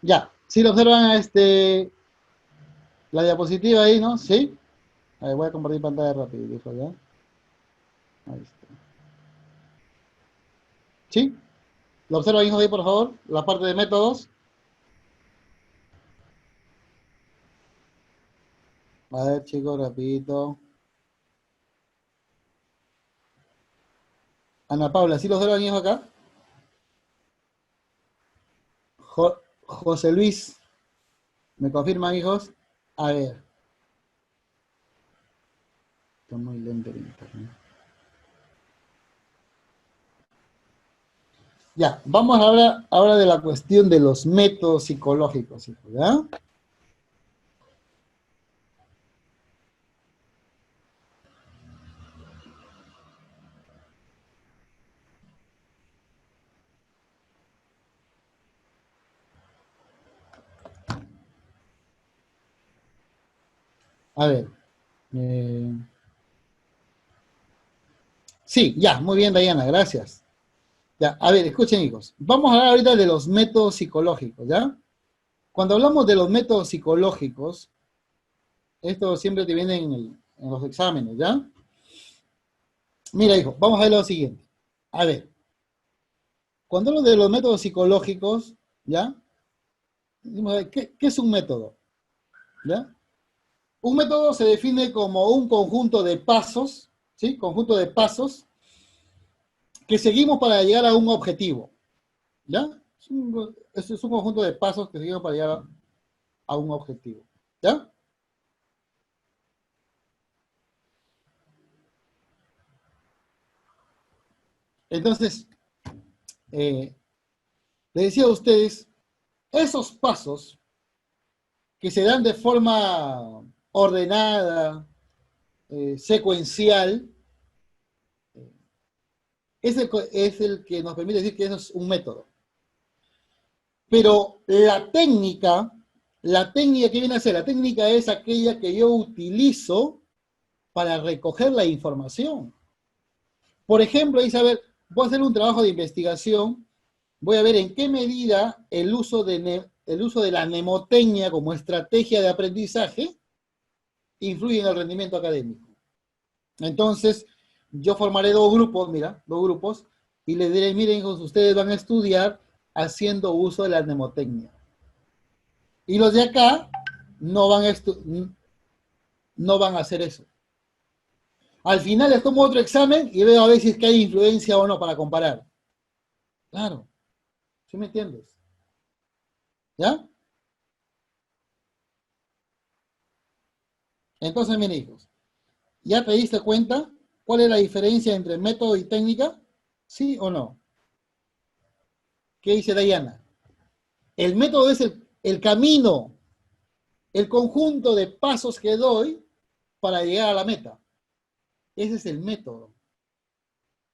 Ya, si lo observan la diapositiva ahí, ¿no? ¿Sí? A ver, voy a compartir pantalla rápido, dijo ya. Ahí está. ¿Sí? ¿Lo observan, hijo, ahí, por favor? La parte de métodos. A ver, chicos, rapidito. Ana Paula, ¿sí lo observan, hijo, acá? José Luis, ¿me confirman, hijos? A ver. Está muy lento el internet. Ya, vamos ahora de la cuestión de los métodos psicológicos, hijo, ¿ya? A ver. eh, sí, ya, muy bien, Diana, gracias. Ya, a ver, escuchen, hijos. Vamos a hablar ahorita de los métodos psicológicos, ¿ya? Cuando hablamos de los métodos psicológicos, esto siempre te viene en los exámenes, ¿ya? Mira, hijo, vamos a ver lo siguiente. A ver, cuando hablo de los métodos psicológicos, ¿ya? ¿Qué es un método? ¿Ya? Un método se define como un conjunto de pasos, ¿sí? Conjunto de pasos que seguimos para llegar a un objetivo, ¿ya? Es un conjunto de pasos que seguimos para llegar a un objetivo, ¿ya? Entonces, eh, les decía a ustedes, esos pasos que se dan de forma ordenada, secuencial, es el que nos permite decir que eso es un método. Pero la técnica que viene a ser, la técnica es aquella que yo utilizo para recoger la información. Por ejemplo, ahí saber, voy a hacer un trabajo de investigación, voy a ver en qué medida el uso de la mnemotecnia como estrategia de aprendizaje influye en el rendimiento académico. Entonces, yo formaré dos grupos, mira, dos grupos, y les diré, miren, hijos, ustedes van a estudiar haciendo uso de la mnemotecnia. Y los de acá no van a, no van a hacer eso. Al final les tomo otro examen y veo a ver si es que hay influencia o no para comparar. Claro, ¿sí me entiendes? ¿Ya? Entonces, miren, hijos, ¿ya te diste cuenta cuál es la diferencia entre método y técnica? ¿Sí o no? ¿Qué dice Diana? El método es el camino, el conjunto de pasos que doy para llegar a la meta. Ese es el método.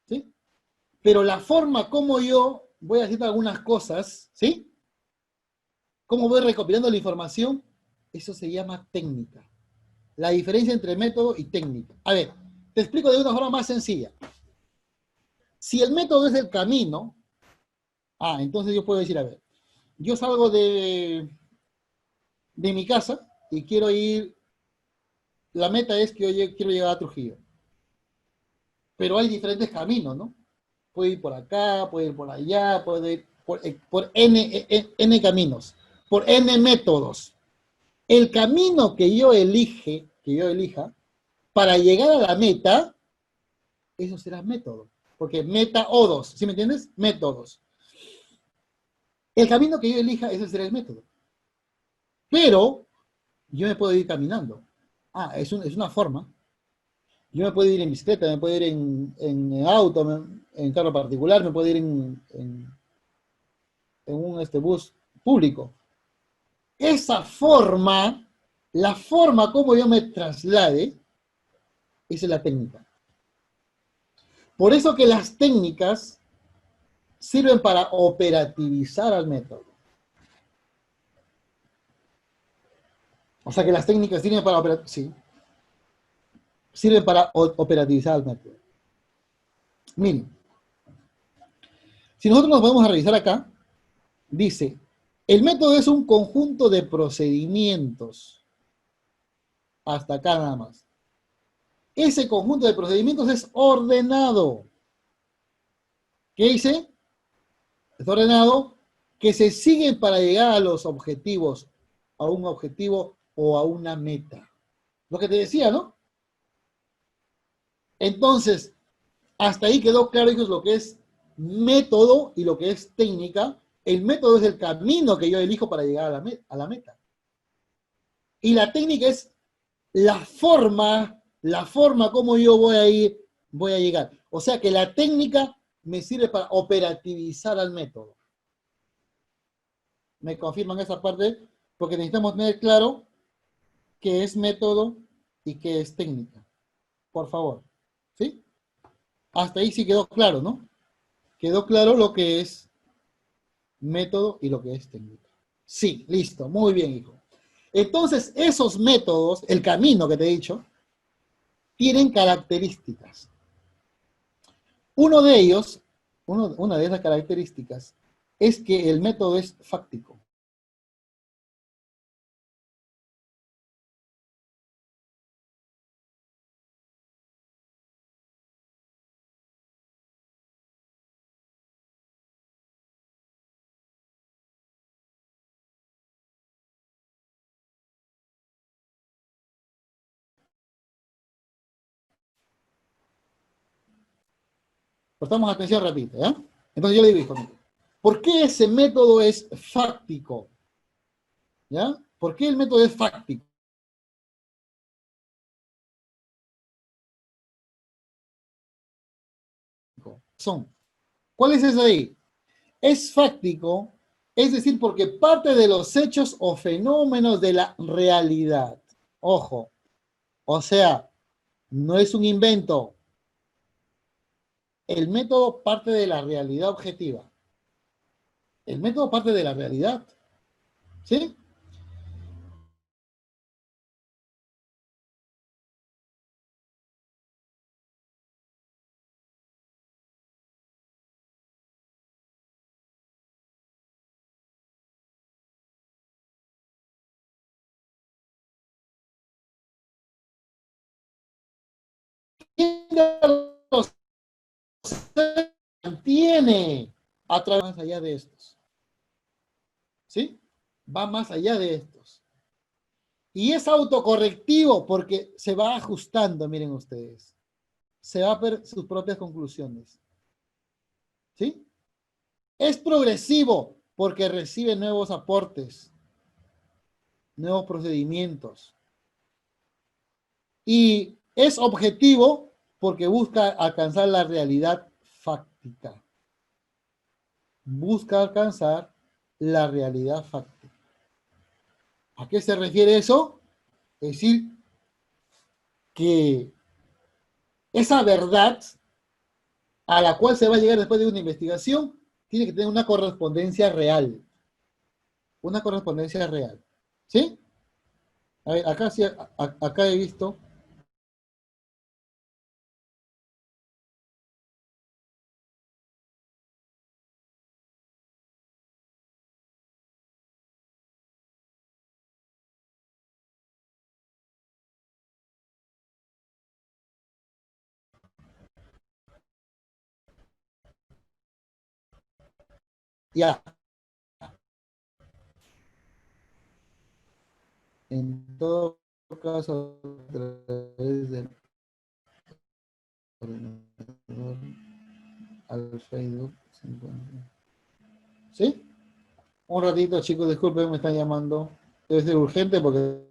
¿Sí? Pero la forma como yo voy haciendo algunas cosas, ¿sí? Cómo voy recopilando la información, eso se llama técnica. La diferencia entre método y técnica. A ver, te explico de una forma más sencilla. Si el método es el camino, entonces yo puedo decir, a ver, yo salgo de mi casa y quiero ir, la meta es que yo quiero llegar a Trujillo. Pero hay diferentes caminos, ¿no? Puedo ir por acá, puedo ir por allá, puedo ir por N caminos, por N métodos. El camino que yo elija, para llegar a la meta, eso será método. Porque meta o dos, ¿sí me entiendes? Métodos. El camino que yo elija, ese será el método. Pero yo me puedo ir caminando. Es una forma. Yo me puedo ir en bicicleta, me puedo ir en auto, en carro particular, me puedo ir en un bus público. Esa forma, la forma como yo me traslade, esa es la técnica. Por eso que las técnicas sirven para operativizar al método. O sea que las técnicas sirven para sí, sirven para operativizar el método. Miren, si nosotros nos vamos a revisar acá, dice, el método es un conjunto de procedimientos. Hasta acá nada más. Ese conjunto de procedimientos es ordenado. ¿Qué dice? Es ordenado que se siguen para llegar a los objetivos, a un objetivo o a una meta. Lo que te decía, ¿no? Entonces, hasta ahí quedó claro, hijos, lo que es método y lo que es técnica. El método es el camino que yo elijo para llegar a la meta. Y la técnica es la forma como yo voy a ir, voy a llegar. O sea que la técnica me sirve para operativizar al método. ¿Me confirman esa parte? Porque necesitamos tener claro qué es método y qué es técnica. Por favor. ¿Sí? Hasta ahí sí quedó claro, ¿no? Quedó claro lo que es método y lo que es técnica. Sí, listo. Muy bien, hijo. Entonces, esos métodos, el camino que te he dicho, tienen características. Uno de ellos, una de esas características, es que el método es fáctico. Prestamos atención rapidito, ¿ya? Entonces yo le digo, hijo mío, ¿por qué ese método es fáctico? ¿Ya? ¿Por qué el método es fáctico? ¿Cuál es esa de ahí? Es fáctico, es decir, porque parte de los hechos o fenómenos de la realidad. Ojo, o sea, no es un invento. El método parte de la realidad objetiva. El método parte de la realidad. ¿Sí? Mantiene a través más allá de estos. ¿Sí? Va más allá de estos. Y es autocorrectivo porque se va ajustando, miren ustedes. Se va a ver sus propias conclusiones. ¿Sí? Es progresivo porque recibe nuevos aportes, nuevos procedimientos. Y es objetivo porque busca alcanzar la realidad fáctica. Busca alcanzar la realidad fáctica. ¿A qué se refiere eso? Es decir, que esa verdad a la cual se va a llegar después de una investigación tiene que tener una correspondencia real. Una correspondencia real. ¿Sí? A ver, acá, sí, acá he visto. Ya, en todo caso, a través del ordenador al Facebook. ¿Sí? Un ratito, chicos, disculpen, me están llamando. Debe ser urgente porque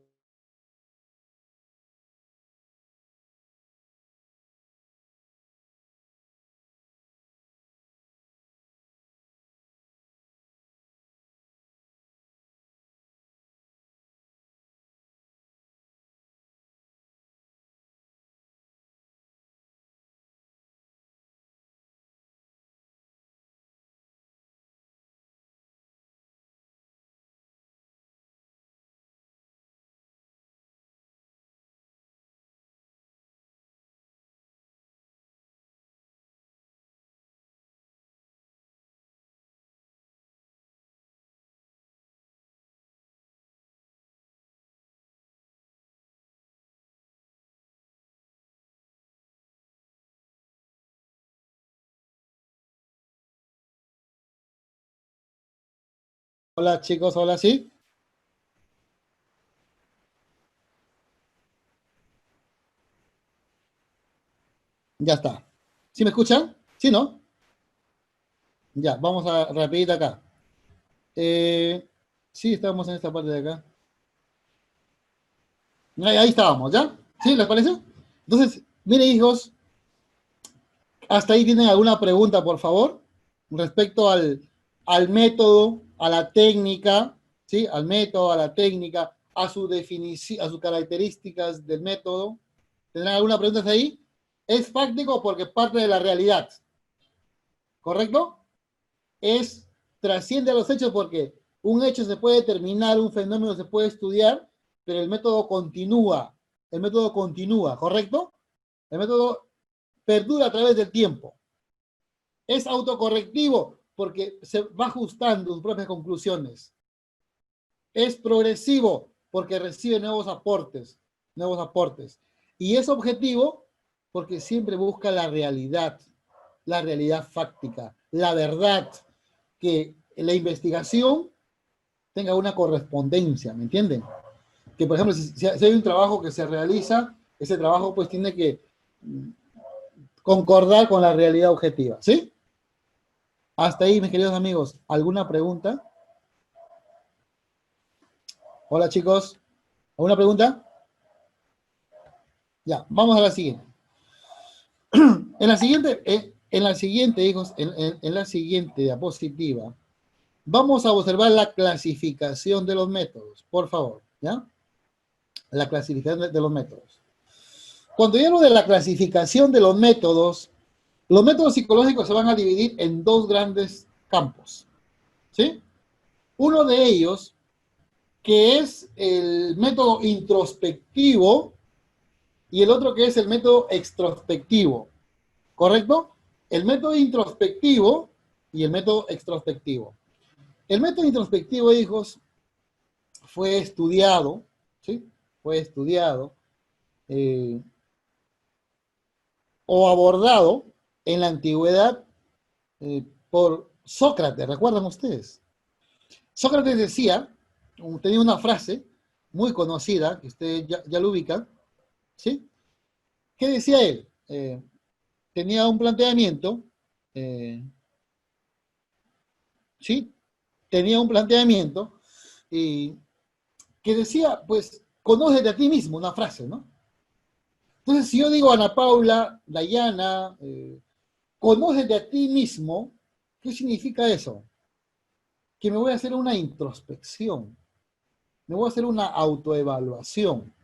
Hola chicos, hola, ¿sí? Ya está. ¿Sí me escuchan? ¿Sí, no? Ya, vamos a rapidito acá. Eh, sí, estamos en esta parte de acá. Ahí estábamos, ¿ya? ¿Sí? ¿Les parece? Entonces, mire, hijos, hasta ahí tienen alguna pregunta, por favor, respecto al método, a la técnica, ¿sí? Al método, a la técnica, a su definición, a sus características del método. ¿Tendrán alguna pregunta hasta ahí? Es fáctico porque parte de la realidad, ¿correcto? Es trasciende a los hechos porque un hecho se puede determinar, un fenómeno se puede estudiar, pero el método continúa, ¿correcto? El método perdura a través del tiempo. Es autocorrectivo porque se va ajustando sus propias conclusiones. Es progresivo porque recibe nuevos aportes. Y es objetivo porque siempre busca la realidad fáctica, la verdad, que la investigación tenga una correspondencia, ¿me entienden? Que, por ejemplo, si hay un trabajo que se realiza, ese trabajo pues tiene que concordar con la realidad objetiva, ¿sí? Hasta ahí, mis queridos amigos, ¿alguna pregunta? Hola, chicos. ¿Alguna pregunta? Ya, vamos a la siguiente. En la siguiente, hijos, en la siguiente diapositiva, vamos a observar la clasificación de los métodos, por favor, ¿ya? La clasificación de los métodos. Cuando yo hablo de la clasificación de los métodos psicológicos se van a dividir en dos grandes campos, ¿sí? Uno de ellos, que es el método introspectivo, y el otro que es el método extrospectivo, ¿correcto? El método introspectivo y el método extrospectivo. El método introspectivo, hijos, fue estudiado, ¿sí? Fue estudiado eh, o abordado en la antigüedad por Sócrates, ¿recuerdan ustedes? Sócrates decía, tenía una frase muy conocida, que ustedes ya lo ubican, ¿sí? ¿Qué decía él? Tenía un planteamiento, eh, ¿sí? Tenía un planteamiento y que decía, pues, conócete a ti mismo, una frase, ¿no? Entonces, si yo digo a Ana Paula, Dayana, conócete a ti mismo, ¿qué significa eso? Que me voy a hacer una introspección, me voy a hacer una autoevaluación.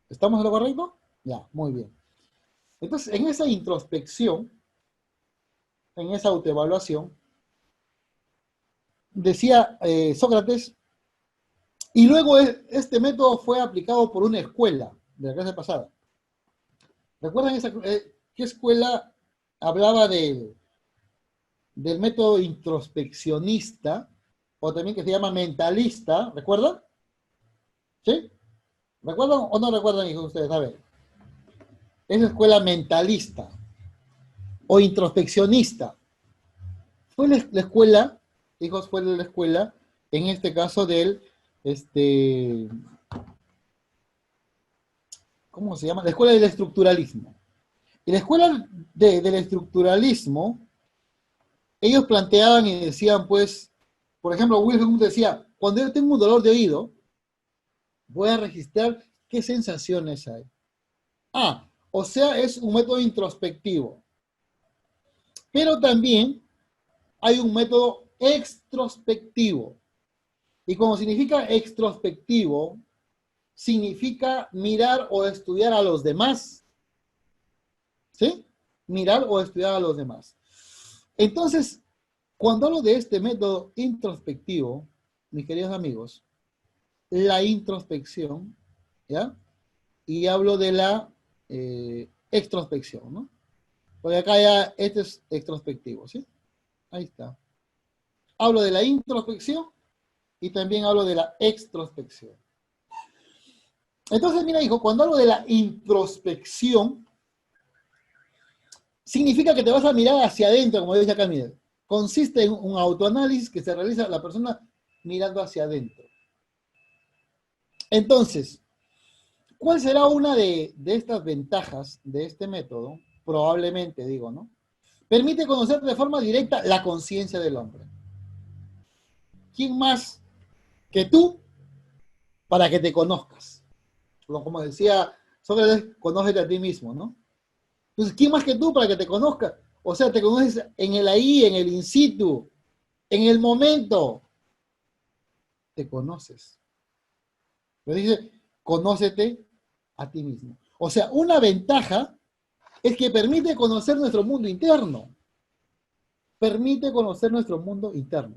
¿Estamos en lo correcto? Ya, muy bien. Entonces, en esa introspección, en esa autoevaluación, decía Sócrates, y luego este método fue aplicado por una escuela de la clase pasada. ¿Recuerdan qué escuela hablaba del método introspeccionista, o también que se llama mentalista? ¿Recuerdan? ¿Sí? ¿Recuerdan o no recuerdan, hijos, ustedes? A ver, esa escuela mentalista o introspeccionista. Fue la escuela, hijos, fue la escuela, en este caso este, ¿cómo se llama? La escuela del estructuralismo. Y la escuela del estructuralismo, ellos planteaban y decían, pues, por ejemplo, Wilhelm decía, cuando yo tengo un dolor de oído, voy a registrar qué sensaciones hay. Ah, o sea, es un método introspectivo. Pero también hay un método extrospectivo. Y como significa extrospectivo, significa mirar o estudiar a los demás. ¿Sí? Mirar o estudiar a los demás. Entonces, cuando hablo de este método introspectivo, mis queridos amigos, la introspección, ¿ya? Y hablo de la extrospección, ¿no? Porque acá ya este es extrospectivo, ¿sí? Ahí está. Hablo de la introspección y también hablo de la extrospección. Entonces, mira, hijo, cuando hablo de la introspección, significa que te vas a mirar hacia adentro, como dice acá, mira. Consiste en un autoanálisis que se realiza la persona mirando hacia adentro. Entonces, ¿cuál será una de estas ventajas de este método? Probablemente, digo, ¿no? Permite conocer de forma directa la conciencia del hombre. ¿Quién más que tú para que te conozcas? Como decía Sócrates, conócete a ti mismo, ¿no? Entonces, ¿quién más que tú para que te conozcas? O sea, te conoces en el ahí, en el in situ, en el momento. Te conoces. Pero dice, conócete a ti mismo. O sea, una ventaja es que permite conocer nuestro mundo interno. Permite conocer nuestro mundo interno.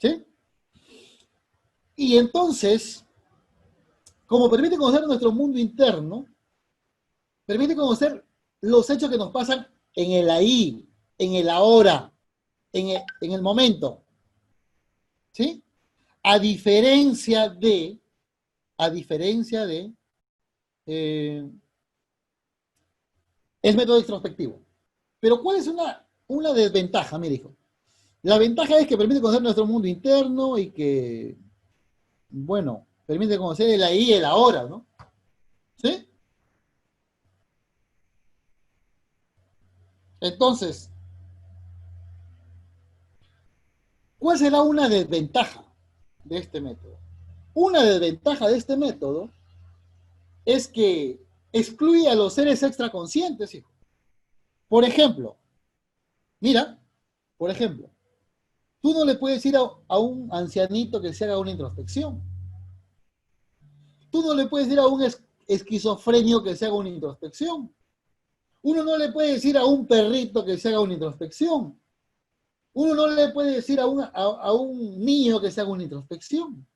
¿Sí? Y entonces, como permite conocer nuestro mundo interno, permite conocer los hechos que nos pasan en el ahí, en el ahora, en el momento. ¿Sí? A diferencia de, a diferencia de el método introspectivo. Pero ¿cuál es una desventaja? Mire, hijo. La ventaja es que permite conocer nuestro mundo interno y que, bueno, permite conocer el ahí y el ahora, ¿no? ¿Sí? Entonces, ¿cuál será una desventaja de este método? Una desventaja de este método es que excluye a los seres extraconscientes, hijo. Por ejemplo, mira, por ejemplo, tú no le puedes decir a un ancianito que se haga una introspección. Tú no le puedes decir a un esquizofrénico que se haga una introspección. Uno no le puede decir a un perrito que se haga una introspección. Uno no le puede decir a un niño que se haga una introspección.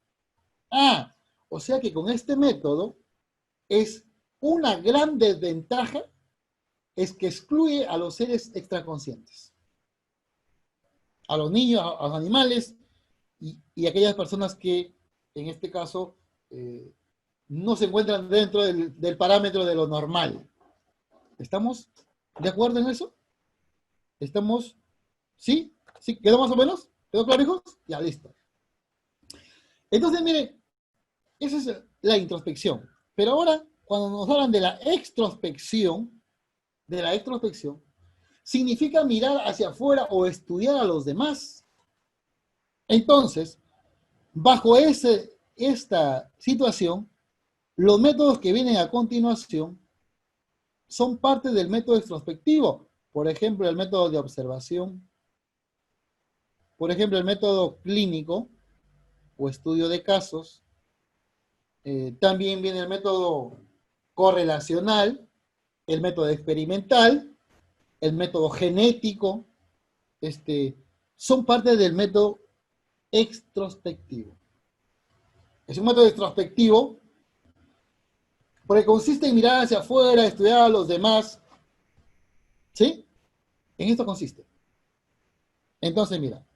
Ah, o sea que con este método es una gran desventaja, es que excluye a los seres extraconscientes, a los niños, a los animales y aquellas personas que en este caso no se encuentran dentro del parámetro de lo normal. ¿Estamos de acuerdo en eso? ¿Estamos? ¿Sí? ¿Sí? ¿Quedó más o menos? ¿Quedó claro, hijos? Ya, listo. Entonces, mire, esa es la introspección. Pero ahora, cuando nos hablan de la extrospección, significa mirar hacia afuera o estudiar a los demás. Entonces, bajo esta situación, los métodos que vienen a continuación son parte del método extrospectivo. Por ejemplo, el método de observación. Por ejemplo, el método clínico o estudio de casos. También viene el método correlacional, el método experimental, el método genético. Son parte del método extrospectivo. Es un método extrospectivo porque consiste en mirar hacia afuera, estudiar a los demás. ¿Sí? En esto consiste. Entonces, mira,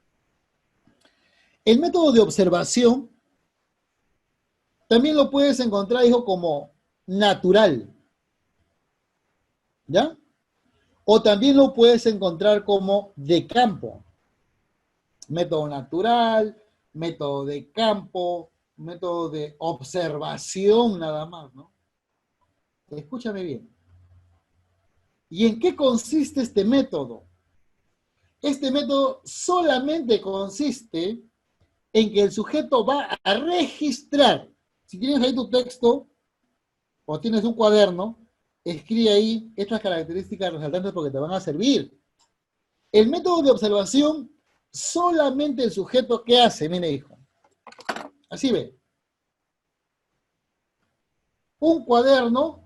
el método de observación también lo puedes encontrar, hijo, como natural. ¿Ya? O también lo puedes encontrar como de campo. Método natural, método de campo, método de observación nada más, ¿no? Escúchame bien. ¿Y en qué consiste este método? Este método solamente consiste en que el sujeto va a registrar. Si tienes ahí tu texto o tienes un cuaderno, escribe ahí estas características resaltantes porque te van a servir. El método de observación, solamente el sujeto, ¿qué hace? Mire, hijo. Así ve. Un cuaderno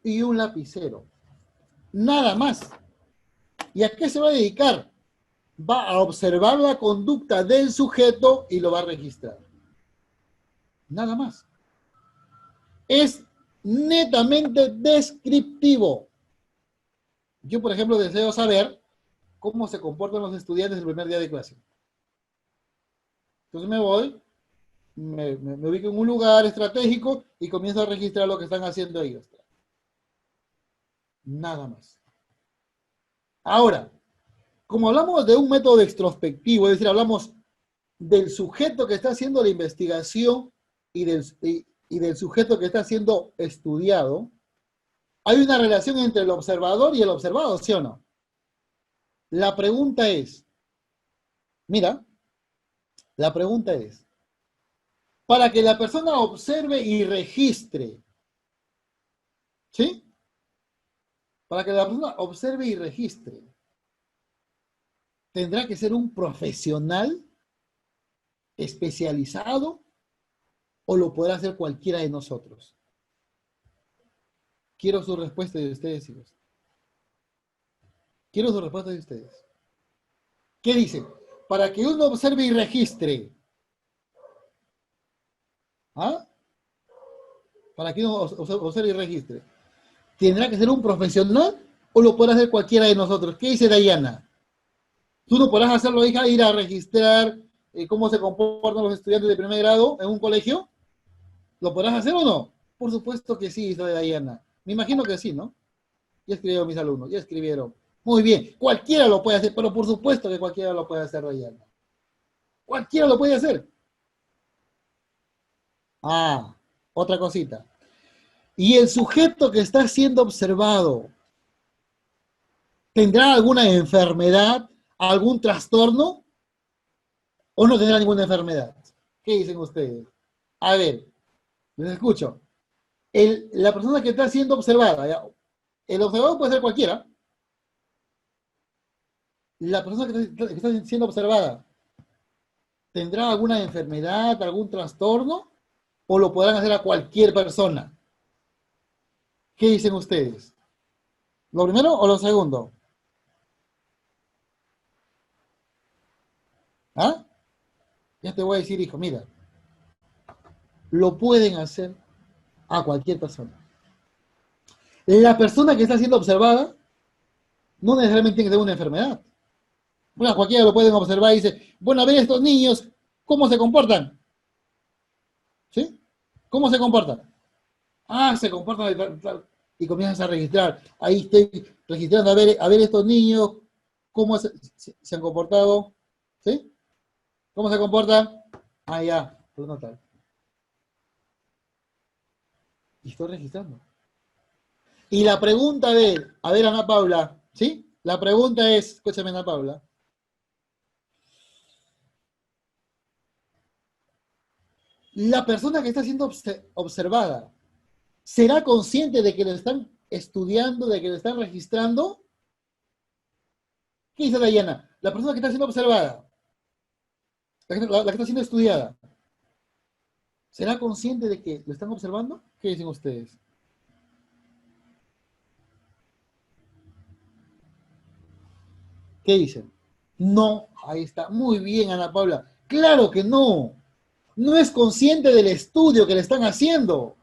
y un lapicero. Nada más. ¿Y a qué se va a dedicar? Va a observar la conducta del sujeto y lo va a registrar. Nada más. Es netamente descriptivo. Yo, por ejemplo, deseo saber cómo se comportan los estudiantes el primer día de clase. Entonces me voy, me ubico en un lugar estratégico y comienzo a registrar lo que están haciendo ellos. Nada más. Ahora, como hablamos de un método extrospectivo, es decir, hablamos del sujeto que está haciendo la investigación y del sujeto que está siendo estudiado, hay una relación entre el observador y el observado, ¿sí o no? La pregunta es, mira, la pregunta es, para que la persona observe y registre, ¿sí? Para que la persona observe y registre, ¿tendrá que ser un profesional especializado o lo podrá hacer cualquiera de nosotros? Quiero su respuesta de ustedes, hijos. Quiero su respuesta de ustedes. ¿Qué dicen? Para que uno observe y registre, ¿ah? Para que uno observe y registre, ¿tendrá que ser un profesional o lo podrá hacer cualquiera de nosotros? ¿Qué dice Dayana? ¿Tú no podrás hacerlo, hija, ir a registrar cómo se comportan los estudiantes de primer grado en un colegio? ¿Lo podrás hacer o no? Por supuesto que sí, dice Dayana. Me imagino que sí, ¿no? Ya escribieron mis alumnos, ya escribieron. Muy bien, cualquiera lo puede hacer, pero por supuesto que cualquiera lo puede hacer, Dayana. Cualquiera lo puede hacer. Ah, otra cosita. Y el sujeto que está siendo observado, ¿tendrá alguna enfermedad, algún trastorno o no tendrá ninguna enfermedad? ¿Qué dicen ustedes? A ver, les escucho. La persona que está siendo observada, ¿ya? El observador puede ser cualquiera. La persona que está siendo observada, ¿tendrá alguna enfermedad, algún trastorno o lo podrán hacer a cualquier persona? ¿Qué dicen ustedes? ¿Lo primero o lo segundo? ¿Ah? Ya te voy a decir, hijo, mira, lo pueden hacer a cualquier persona. La persona que está siendo observada no necesariamente tiene que tener una enfermedad. Bueno, cualquiera lo pueden observar y dice, bueno, a ver estos niños, ¿cómo se comportan? ¿Sí? ¿Cómo se comportan? Ah, se comportan y comienzas a registrar. Ahí estoy registrando a ver estos niños, cómo se han comportado. ¿Sí? ¿Cómo se comportan? Ah, ya, por notar. Y estoy registrando. Y la pregunta a ver, Ana Paula, ¿sí? La pregunta es, escúchame, Ana Paula, la persona que está siendo observada, ¿será consciente de que lo están estudiando, de que lo están registrando? ¿Qué dice Dayana? La persona que está siendo observada, la que está siendo estudiada, ¿será consciente de que lo están observando? ¿Qué dicen ustedes? ¿Qué dicen? No, ahí está. Muy bien, Ana Paula. Claro que no. No es consciente del estudio que le están haciendo.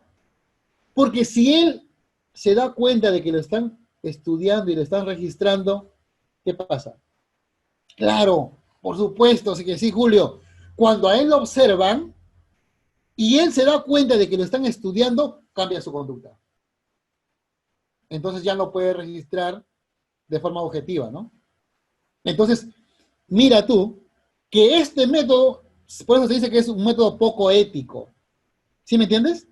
Porque si él se da cuenta de que lo están estudiando y lo están registrando, ¿qué pasa? Claro, por supuesto, sí que sí, Julio. Cuando a él lo observan y él se da cuenta de que lo están estudiando, cambia su conducta. Entonces ya no puede registrar de forma objetiva, ¿no? Entonces, mira tú que este método, por eso se dice que es un método poco ético. ¿Sí me entiendes?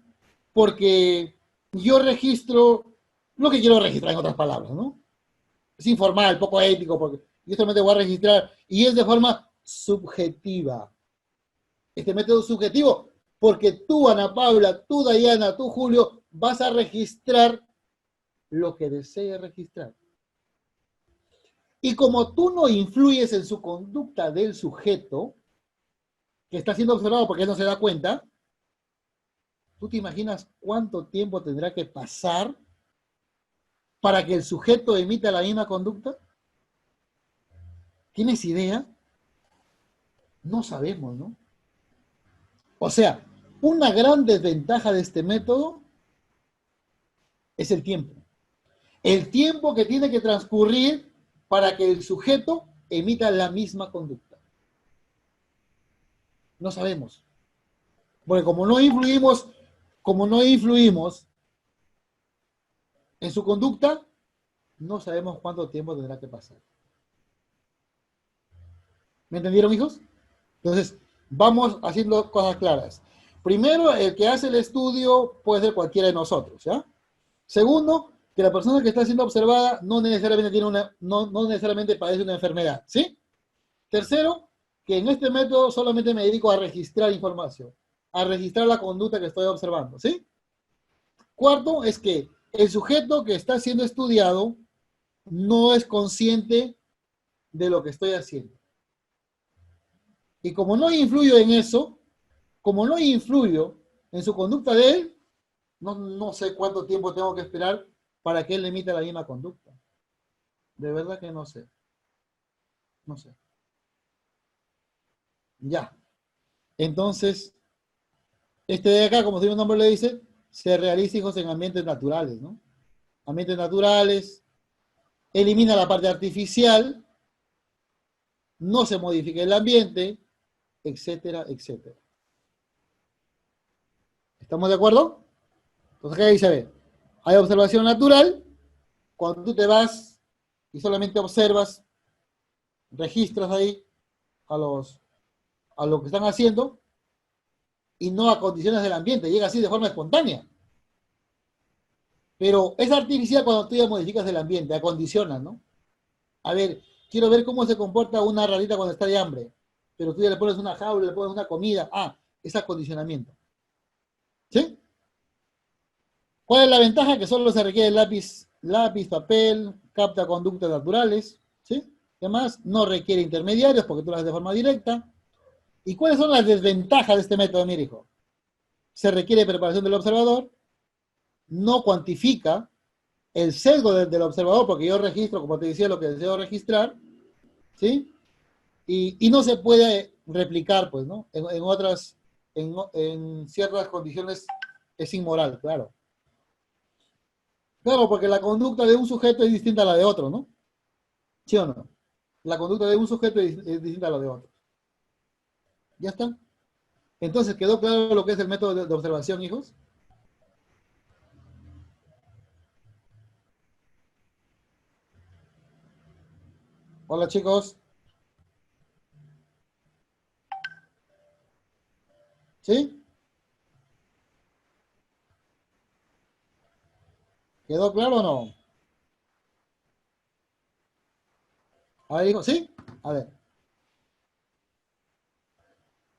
Porque yo registro lo que quiero registrar en otras palabras, ¿no? Es informal, poco ético, porque yo solamente voy a registrar y es de forma subjetiva. Este método subjetivo, porque tú, Ana Paula, tú, Dayana, tú, Julio, vas a registrar lo que desees registrar. Y como tú no influyes en su conducta del sujeto, que está siendo observado porque él no se da cuenta, ¿tú te imaginas cuánto tiempo tendrá que pasar para que el sujeto emita la misma conducta? ¿Tienes idea? No sabemos, ¿no? O sea, una gran desventaja de este método es el tiempo. El tiempo que tiene que transcurrir para que el sujeto emita la misma conducta. No sabemos. Porque como no influimos en su conducta, no sabemos cuánto tiempo tendrá que pasar. ¿Me entendieron, hijos? Entonces, Vamos haciendo cosas claras. Primero, el que hace el estudio puede ser cualquiera de nosotros, ¿ya? Segundo, que la persona que está siendo observada no necesariamente no necesariamente padece una enfermedad, ¿sí? Tercero, que en este método solamente me dedico a registrar información, a registrar la conducta que estoy observando, ¿sí? Cuarto, es que el sujeto que está siendo estudiado no es consciente de lo que estoy haciendo. Y como no influyo en eso, como no influyo en su conducta de él, no sé cuánto tiempo tengo que esperar para que él emita la misma conducta. De verdad que no sé. No sé. Ya. Entonces, este de acá, como su nombre le dice, se realiza, hijos, en ambientes naturales, ¿no? Ambientes naturales, elimina la parte artificial, no se modifica el ambiente, etcétera, etcétera. ¿Estamos de acuerdo? Entonces, ¿qué dice? A ver, hay observación natural, cuando tú te vas y solamente observas, registras ahí a a lo que están haciendo y no a condiciones del ambiente, llega así de forma espontánea. Pero es artificial cuando tú ya modificas el ambiente, acondicionas, ¿no? A ver, quiero ver cómo se comporta una rarita cuando está de hambre, pero tú ya le pones una jaula, le pones una comida, es acondicionamiento. ¿Sí? ¿Cuál es la ventaja? Que solo se requiere lápiz, papel, capta conductas naturales, ¿sí? Además, no requiere intermediarios porque tú lo haces de forma directa. ¿Y cuáles son las desventajas de este método, mi hijo? Se requiere preparación del observador, no cuantifica el sesgo del observador, porque yo registro, como te decía, lo que deseo registrar, ¿sí? Y no se puede replicar, pues, ¿no? En ciertas condiciones es inmoral, claro. Claro, porque la conducta de un sujeto es distinta a la de otro, ¿no? ¿Sí o no? La conducta de un sujeto es distinta a la de otro. ¿Ya está? Entonces, ¿quedó claro lo que es el método de observación, hijos? Hola, chicos. ¿Sí? ¿Quedó claro o no? A ver, hijos, ¿sí? A ver,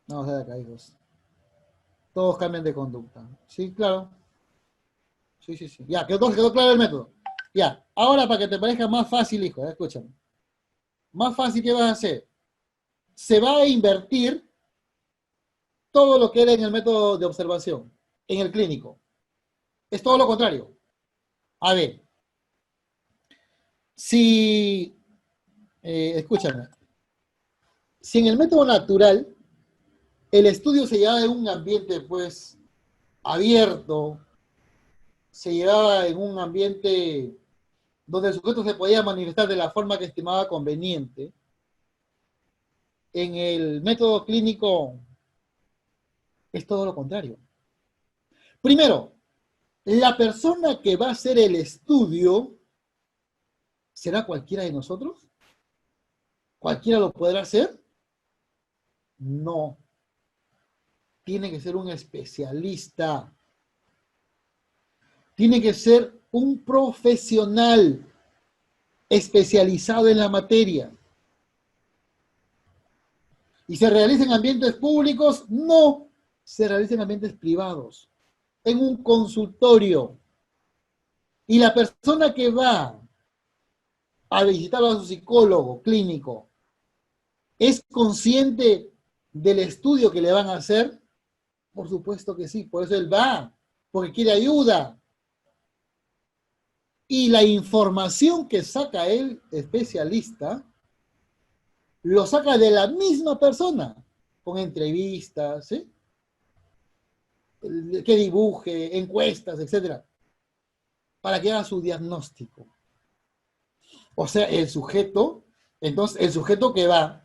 vamos a ver acá, hijos. Todos cambian de conducta. Sí, claro. Sí, sí, sí. Ya, quedó claro el método. Ya, ahora para que te parezca más fácil, hijo, escúchame. Más fácil, ¿qué vas a hacer? Se va a invertir todo lo que era en el método de observación, en el clínico. Es todo lo contrario. A ver, si, escúchame, si en el método natural el estudio se llevaba en un ambiente, pues, abierto, se llevaba en un ambiente donde el sujeto se podía manifestar de la forma que estimaba conveniente, en el método clínico es todo lo contrario. Primero, la persona que va a hacer el estudio, ¿será cualquiera de nosotros? ¿Cualquiera lo podrá hacer? No. Tiene que ser un especialista. Tiene que ser un profesional especializado en la materia. ¿Y se realiza en ambientes públicos? No. Se realiza en ambientes privados. En un consultorio. Y la persona que va a visitar a su psicólogo clínico es consciente del estudio que le van a hacer. Por supuesto que sí, por eso él va, porque quiere ayuda. Y la información que saca el especialista lo saca de la misma persona, con entrevistas, ¿sí? Que dibuje, encuestas, etcétera, para que haga su diagnóstico. O sea, entonces el sujeto que va,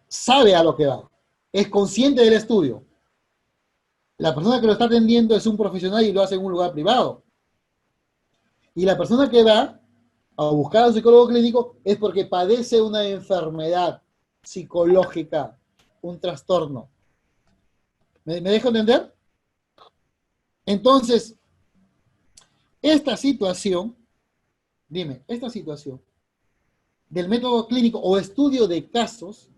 sabe a lo que va, es consciente del estudio. La persona que lo está atendiendo es un profesional y lo hace en un lugar privado. Y la persona que va a buscar a un psicólogo clínico es porque padece una enfermedad psicológica. un trastorno. ¿Me dejo entender? Entonces, esta situación, dime, esta situación del método clínico o estudio de casos,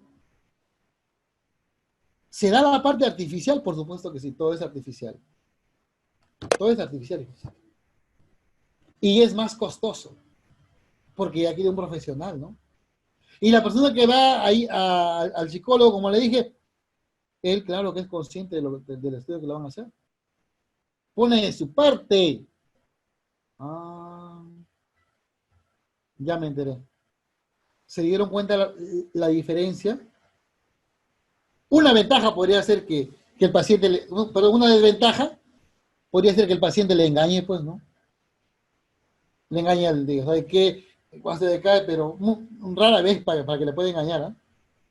¿se da la parte artificial? Por supuesto que sí, todo es artificial. Todo es artificial. Y es más costoso, porque ya quiere un profesional, ¿no? Y la persona que va ahí al psicólogo, como le dije, él claro que es consciente del estudio que lo van a hacer. Pone de su parte. Ah, ya me enteré. ¿Se dieron cuenta la diferencia? Una ventaja podría ser que el paciente, pero una desventaja podría ser que el paciente le engañe, pues, ¿no? Le engaña, ¿sabe qué? Cuando se decae, pero rara vez para que le pueda engañar, ¿eh?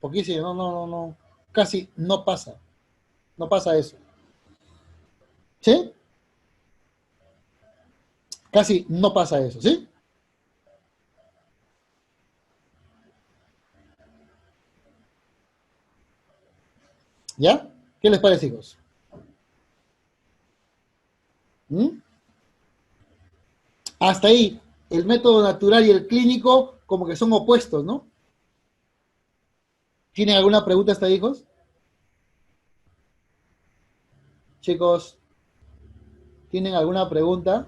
Porque dice, no, casi no pasa eso. ¿Sí? Casi no pasa eso, ¿sí? ¿Ya? ¿Qué les parece, hijos? ¿Mm? Hasta ahí, el método natural y el clínico como que son opuestos, ¿no? ¿Tienen alguna pregunta hasta ahí, hijos? Chicos, ¿tienen alguna pregunta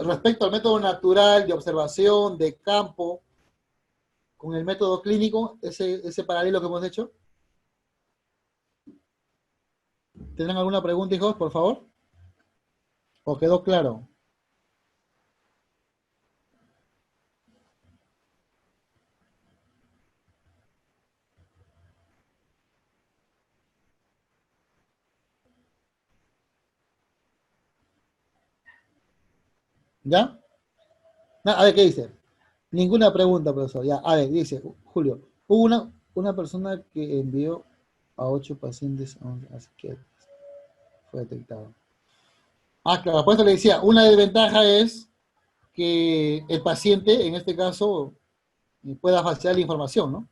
respecto al método natural de observación, de campo, con el método clínico, ese paralelo que hemos hecho? ¿Tienen alguna pregunta, hijos, por favor? ¿O quedó claro? ¿Ya? A ver, ¿qué dice? Ninguna pregunta, profesor. Ya, a ver, dice Julio. Hubo una persona que envió a 8 pacientes así que fue detectado. Ah, claro, por eso le decía, una desventaja es que el paciente, en este caso, pueda falsear la información, ¿no?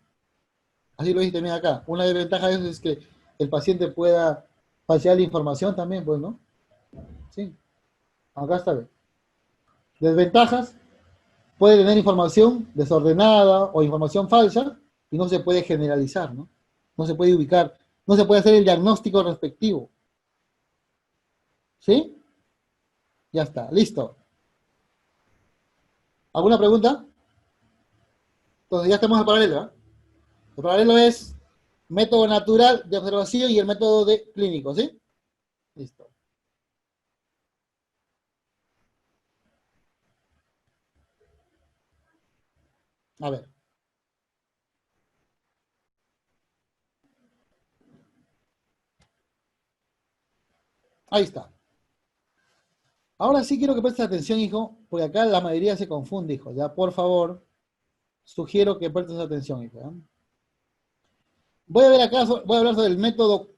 Así lo dice también acá. Una desventaja de eso es que el paciente pueda falsear la información también, pues, ¿no? Sí, acá está bien. Desventajas, puede tener información desordenada o información falsa y no se puede generalizar, ¿no? No se puede ubicar, no se puede hacer el diagnóstico respectivo. ¿Sí? Ya está, listo. ¿Alguna pregunta? Entonces ya estamos en paralelo, ¿eh? El paralelo es método natural de observación y el método de clínico, ¿sí? Listo. A ver, ahí está. Ahora sí quiero que prestes atención, hijo, porque acá la mayoría se confunde, hijo. Ya, por favor, sugiero que prestes atención, hijo. ¿Ya? Voy a ver acá, voy a hablar sobre el método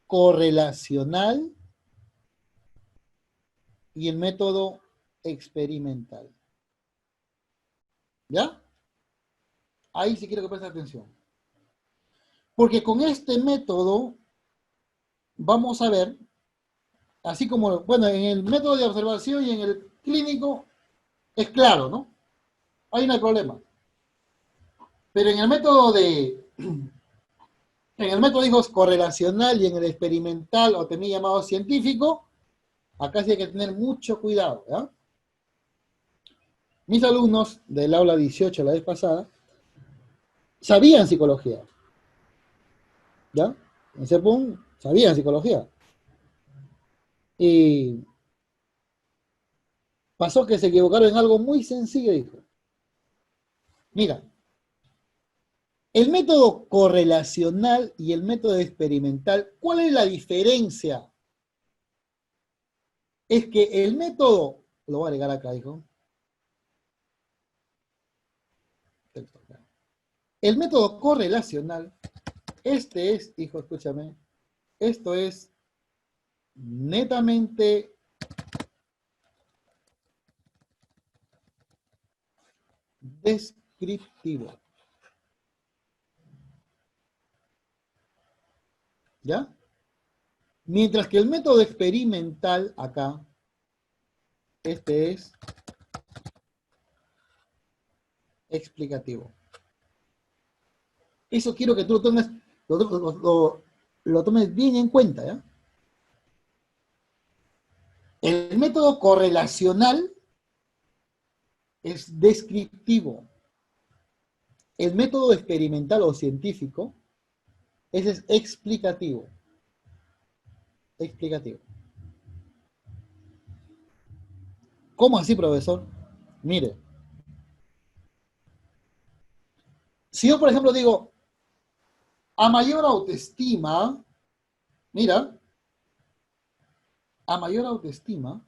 correlacional y el método experimental. ¿Ya? Ahí sí quiero que prestes atención. Porque con este método vamos a ver, así como, bueno, en el método de observación y en el clínico es claro, ¿no? Ahí no hay problema. Pero en el método, digo, correlacional y en el experimental, o también llamado científico, acá sí hay que tener mucho cuidado, ¿ya? Mis alumnos del aula 18 la vez pasada sabían psicología, ¿ya? En ese punto sabían psicología. Y pasó que se equivocaron en algo muy sencillo, dijo. Mira, el método correlacional y el método experimental, ¿cuál es la diferencia? Es que el método, lo voy a agregar acá, hijo. El método correlacional, este es, hijo, escúchame, esto es netamente descriptivo. ¿Ya? Mientras que el método experimental acá, este es explicativo. Eso quiero que tú lo tomes bien en cuenta, ¿ya? El método correlacional es descriptivo. El método experimental o científico, ese es explicativo. Explicativo. ¿Cómo así, profesor? Mire, si yo, por ejemplo, digo, a mayor autoestima, mira, a mayor autoestima,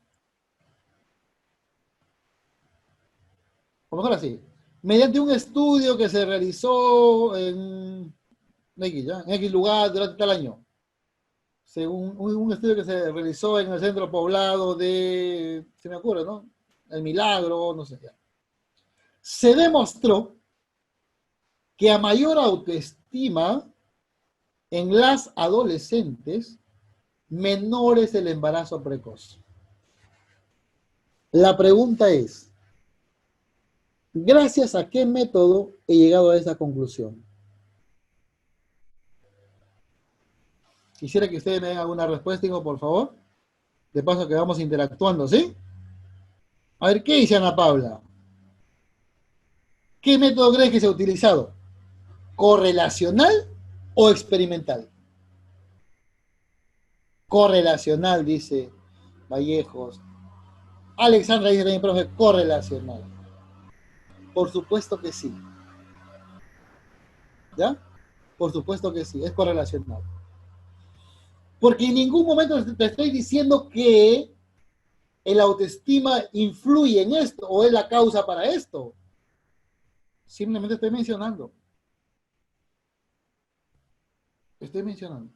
a lo mejor así, mediante un estudio que se realizó en X, ¿ya? En X lugar durante tal año, según un estudio que se realizó en el centro poblado de, se me ocurre, ¿no? El Milagro, no sé, ya. Se demostró que a mayor autoestima en las adolescentes, menor es el embarazo precoz. La pregunta es, ¿gracias a qué método he llegado a esa conclusión? Quisiera que ustedes me den alguna respuesta, digo, por favor. De paso que vamos interactuando, ¿sí? A ver, ¿qué dice Ana Paula? ¿Qué método crees que se ha utilizado? ¿Correlacional o experimental? Correlacional, dice Vallejos. Alexandra dice también, profe, correlacional. Por supuesto que sí. ¿Ya? Por supuesto que sí, es correlacional. Porque en ningún momento te estoy diciendo que el autoestima influye en esto o es la causa para esto. Simplemente estoy mencionando. Estoy mencionando.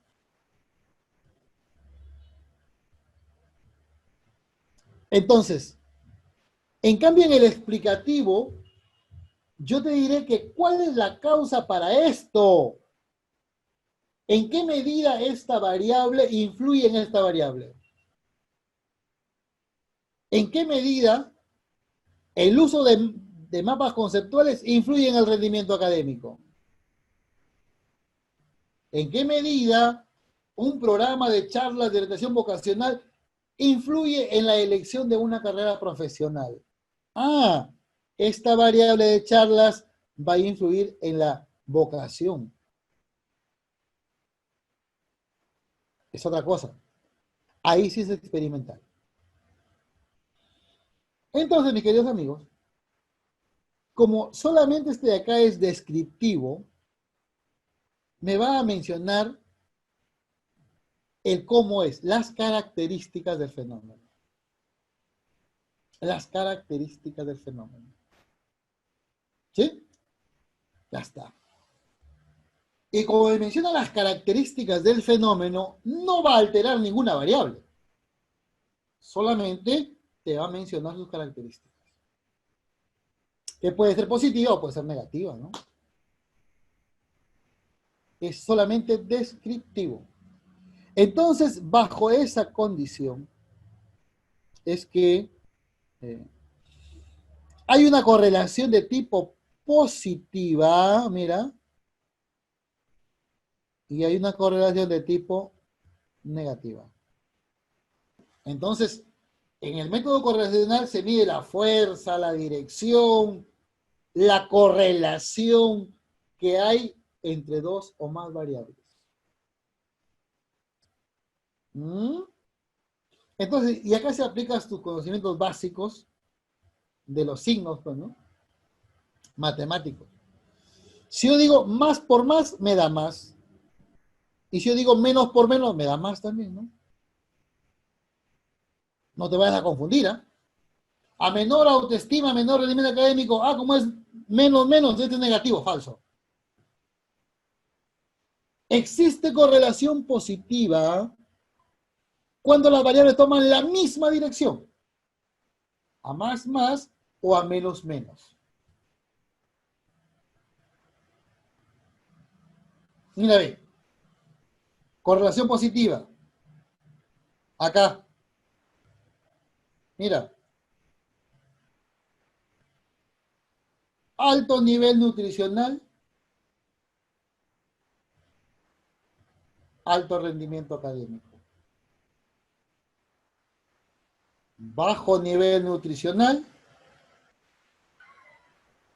Entonces, en cambio en el explicativo, yo te diré que cuál es la causa para esto. ¿En qué medida esta variable influye en esta variable? ¿En qué medida el uso de mapas conceptuales influye en el rendimiento académico? ¿En qué medida un programa de charlas de orientación vocacional influye en la elección de una carrera profesional? Ah, esta variable de charlas va a influir en la vocación. Es otra cosa. Ahí sí es experimental. Entonces, mis queridos amigos, como solamente este de acá es descriptivo, me va a mencionar el cómo es, las características del fenómeno. Las características del fenómeno. ¿Sí? Ya está. Y como me menciona las características del fenómeno, no va a alterar ninguna variable. Solamente te va a mencionar sus características. Que puede ser positiva o puede ser negativa, ¿no? Es solamente descriptivo. Entonces, bajo esa condición, es que hay una correlación de tipo positiva, mira, y hay una correlación de tipo negativa. Entonces, en el método correlacional se mide la fuerza, la dirección, la correlación que hay entre dos o más variables. ¿Mm? Entonces, y acá se aplican tus conocimientos básicos de los signos, pues, ¿no? Matemáticos. Si yo digo más por más, me da más. Y si yo digo menos por menos, me da más también, ¿no? No te vayas a confundir, ¿ah? A menor autoestima, menor rendimiento académico, como es menos, menos, este es negativo, falso. Existe correlación positiva cuando las variables toman la misma dirección, a más, más o a menos, menos. Mira, ve, Correlación positiva. Acá. Mira. Alto nivel nutricional, alto rendimiento académico. Bajo nivel nutricional,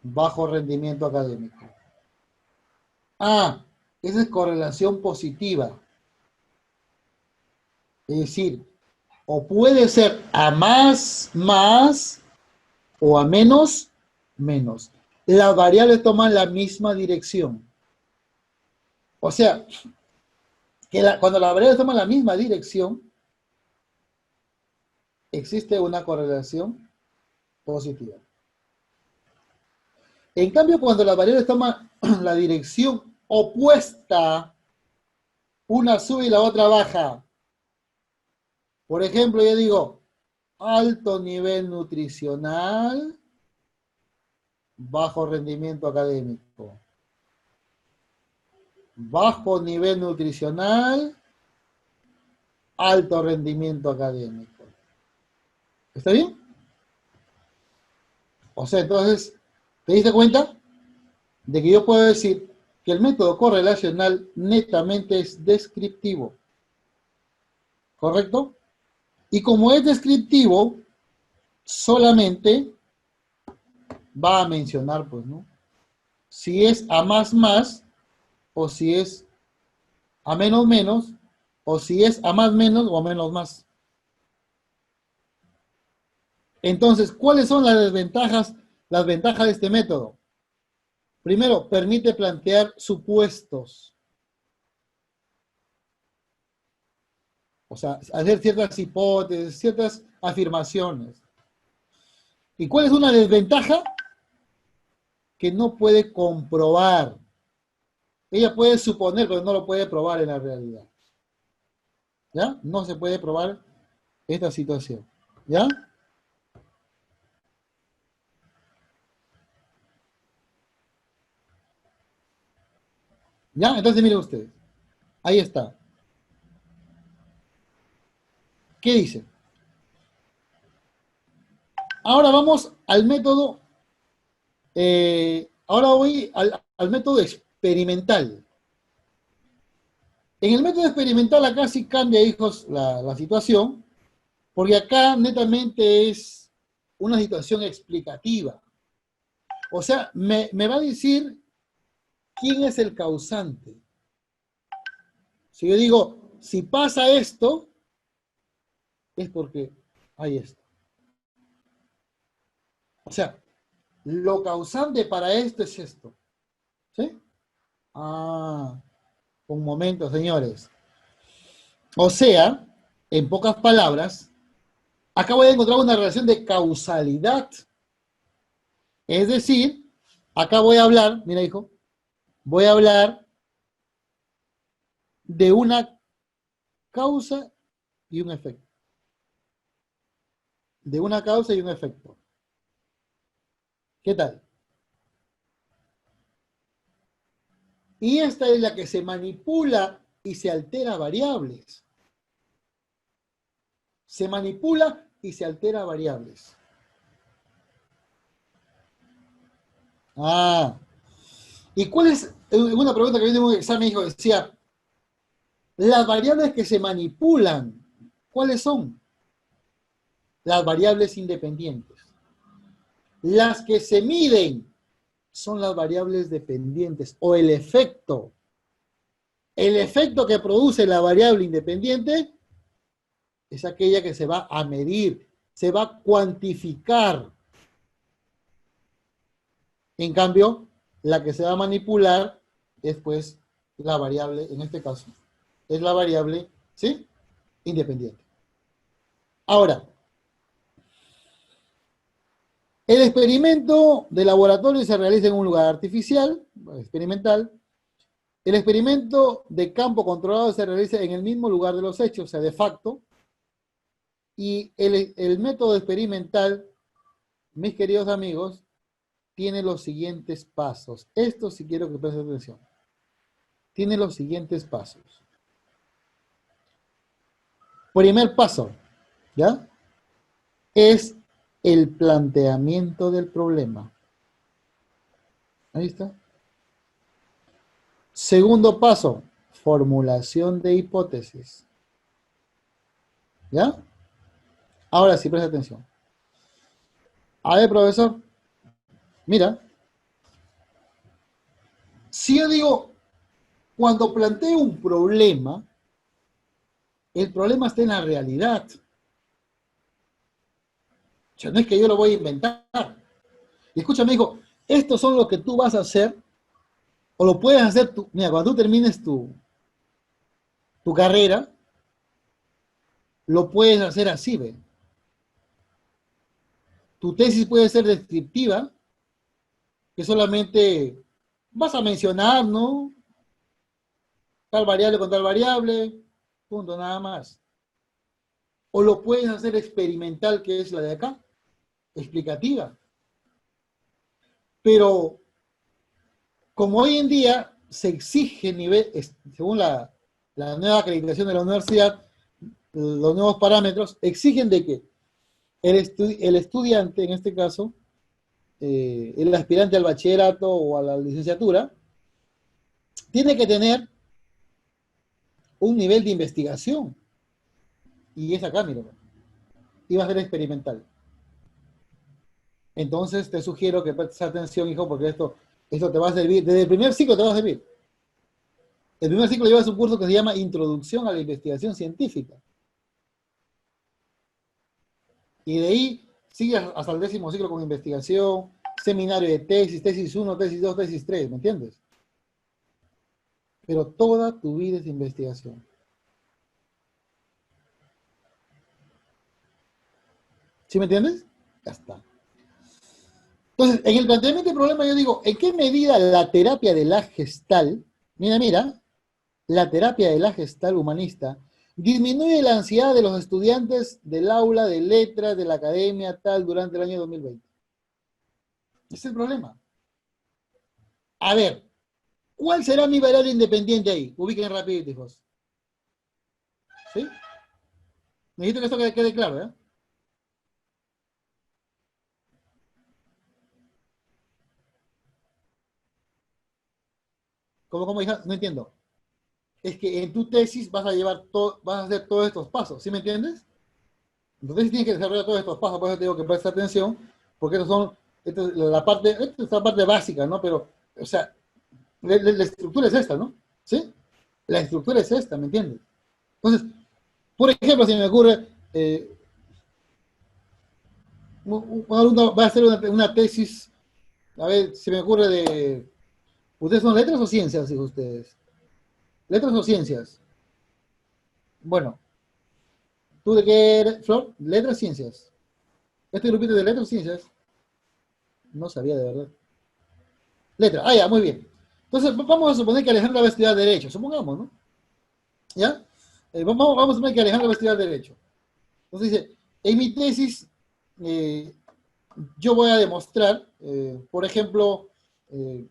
bajo rendimiento académico. Ah, esa es correlación positiva. Es decir, o puede ser a más, o a menos, menos. Las variables toman la misma dirección. O sea, que cuando las variables toman la misma dirección, existe una correlación positiva. En cambio, cuando las variables toman la dirección opuesta, una sube y la otra baja. Por ejemplo, yo digo, alto nivel nutricional, bajo rendimiento académico. Bajo nivel nutricional, alto rendimiento académico. ¿Está bien? O sea, entonces, ¿te diste cuenta? De que yo puedo decir que el método correlacional netamente es descriptivo. ¿Correcto? Y como es descriptivo, solamente va a mencionar, pues, ¿no? Si es a más, o si es a menos, menos, o si es a más, menos, o a menos, más. Entonces, ¿cuáles son las desventajas, las ventajas de este método? Primero, permite plantear supuestos. O sea, hacer ciertas hipótesis, ciertas afirmaciones. ¿Y cuál es una desventaja? Que no puede comprobar. Ella puede suponer, pero no lo puede probar en la realidad. ¿Ya? No se puede probar esta situación. ¿Ya? ¿Ya? Entonces miren ustedes. Ahí está. ¿Qué dice? Ahora vamos al método, ahora voy al método experimental. En el método experimental acá sí cambia, hijos, la situación, porque acá netamente es una situación explicativa. O sea, me va a decir quién es el causante. Si yo digo, si pasa esto, es porque hay esto. O sea, lo causante para esto es esto. ¿Sí? Ah, un momento, señores. O sea, en pocas palabras, acá voy a encontrar una relación de causalidad. Es decir, acá voy a hablar, mira hijo, voy a hablar de una causa y un efecto. De una causa y un efecto. ¿Qué tal? Y esta es la que se manipula y se altera variables. Se manipula y se altera variables. Ah, ¿y cuál es? Una pregunta que viene en un examen, hijo, decía, las variables que se manipulan, ¿cuáles son? Las variables independientes. Las que se miden son las variables dependientes o el efecto. El efecto que produce la variable independiente es aquella que se va a medir, se va a cuantificar. En cambio, la que se va a manipular es pues la variable, en este caso, es la variable, ¿sí? Independiente. Ahora, el experimento de laboratorio se realiza en un lugar artificial, experimental. El experimento de campo controlado se realiza en el mismo lugar de los hechos, o sea, de facto. Y el método experimental, mis queridos amigos, tiene los siguientes pasos. Esto sí quiero que presten atención. Tiene los siguientes pasos. Primer paso, ¿ya? Es el planteamiento del problema. Ahí está. Segundo paso, formulación de hipótesis. ¿Ya? Ahora sí, presta atención. A ver, profesor, mira, si yo digo, cuando planteo un problema, el problema está en la realidad. O sea, no es que yo lo voy a inventar. Y escúchame, hijo, estos son lo que tú vas a hacer, o lo puedes hacer tú. Mira, cuando tú termines tu carrera, lo puedes hacer así, ¿ve? Tu tesis puede ser descriptiva, que solamente vas a mencionar, ¿no? Tal variable con tal variable, punto, nada más. O lo puedes hacer experimental, que es la de acá, explicativa. Pero como hoy en día se exige nivel, según la nueva acreditación de la universidad, los nuevos parámetros, exigen de que el estudiante, en este caso, el aspirante al bachillerato o a la licenciatura, tiene que tener un nivel de investigación. Y es acá, mira, y va a ser experimental. Entonces te sugiero que prestes atención, hijo, porque esto te va a servir, desde el primer ciclo te va a servir. El primer ciclo llevas un curso que se llama Introducción a la Investigación Científica. Y de ahí sigues hasta el 10º ciclo con investigación, seminario de tesis 1, tesis 2, tesis 3, ¿me entiendes? Pero toda tu vida es investigación. ¿Sí me entiendes? Ya está. Entonces, en el planteamiento del problema yo digo, ¿en qué medida la terapia de la Gestalt, mira, la terapia de la Gestalt humanista, disminuye la ansiedad de los estudiantes del aula de letras, de la academia, tal, durante el año 2020? Ese es el problema. A ver, ¿cuál será mi variable independiente ahí? Ubiquen rápido, hijos. ¿Sí? Necesito que esto quede claro, ¿eh? ¿Cómo, hija? No entiendo. Es que en tu tesis vas a hacer todos estos pasos, ¿sí me entiendes? Entonces tienes que desarrollar todos estos pasos, por eso te digo que prestes atención, porque esta es la parte básica, ¿no? Pero, o sea, la estructura es esta, ¿no? ¿Sí? La estructura es esta, ¿me entiendes? Entonces, por ejemplo, si me ocurre, un alumno va a hacer una tesis, a ver, si me ocurre de, ¿ustedes son letras o ciencias, digo ustedes? ¿Letras o ciencias? Bueno, ¿tú de qué eres, Flor? ¿Letras o ciencias? Este grupito de letras o ciencias, no sabía de verdad. Letras, ah, ya, muy bien. Entonces, vamos a suponer que Alejandra va a estudiar Derecho, supongamos, ¿no? ¿Ya? Vamos a suponer que Alejandra va a estudiar Derecho. Entonces dice, en mi tesis, eh, yo voy a demostrar, por ejemplo, eh,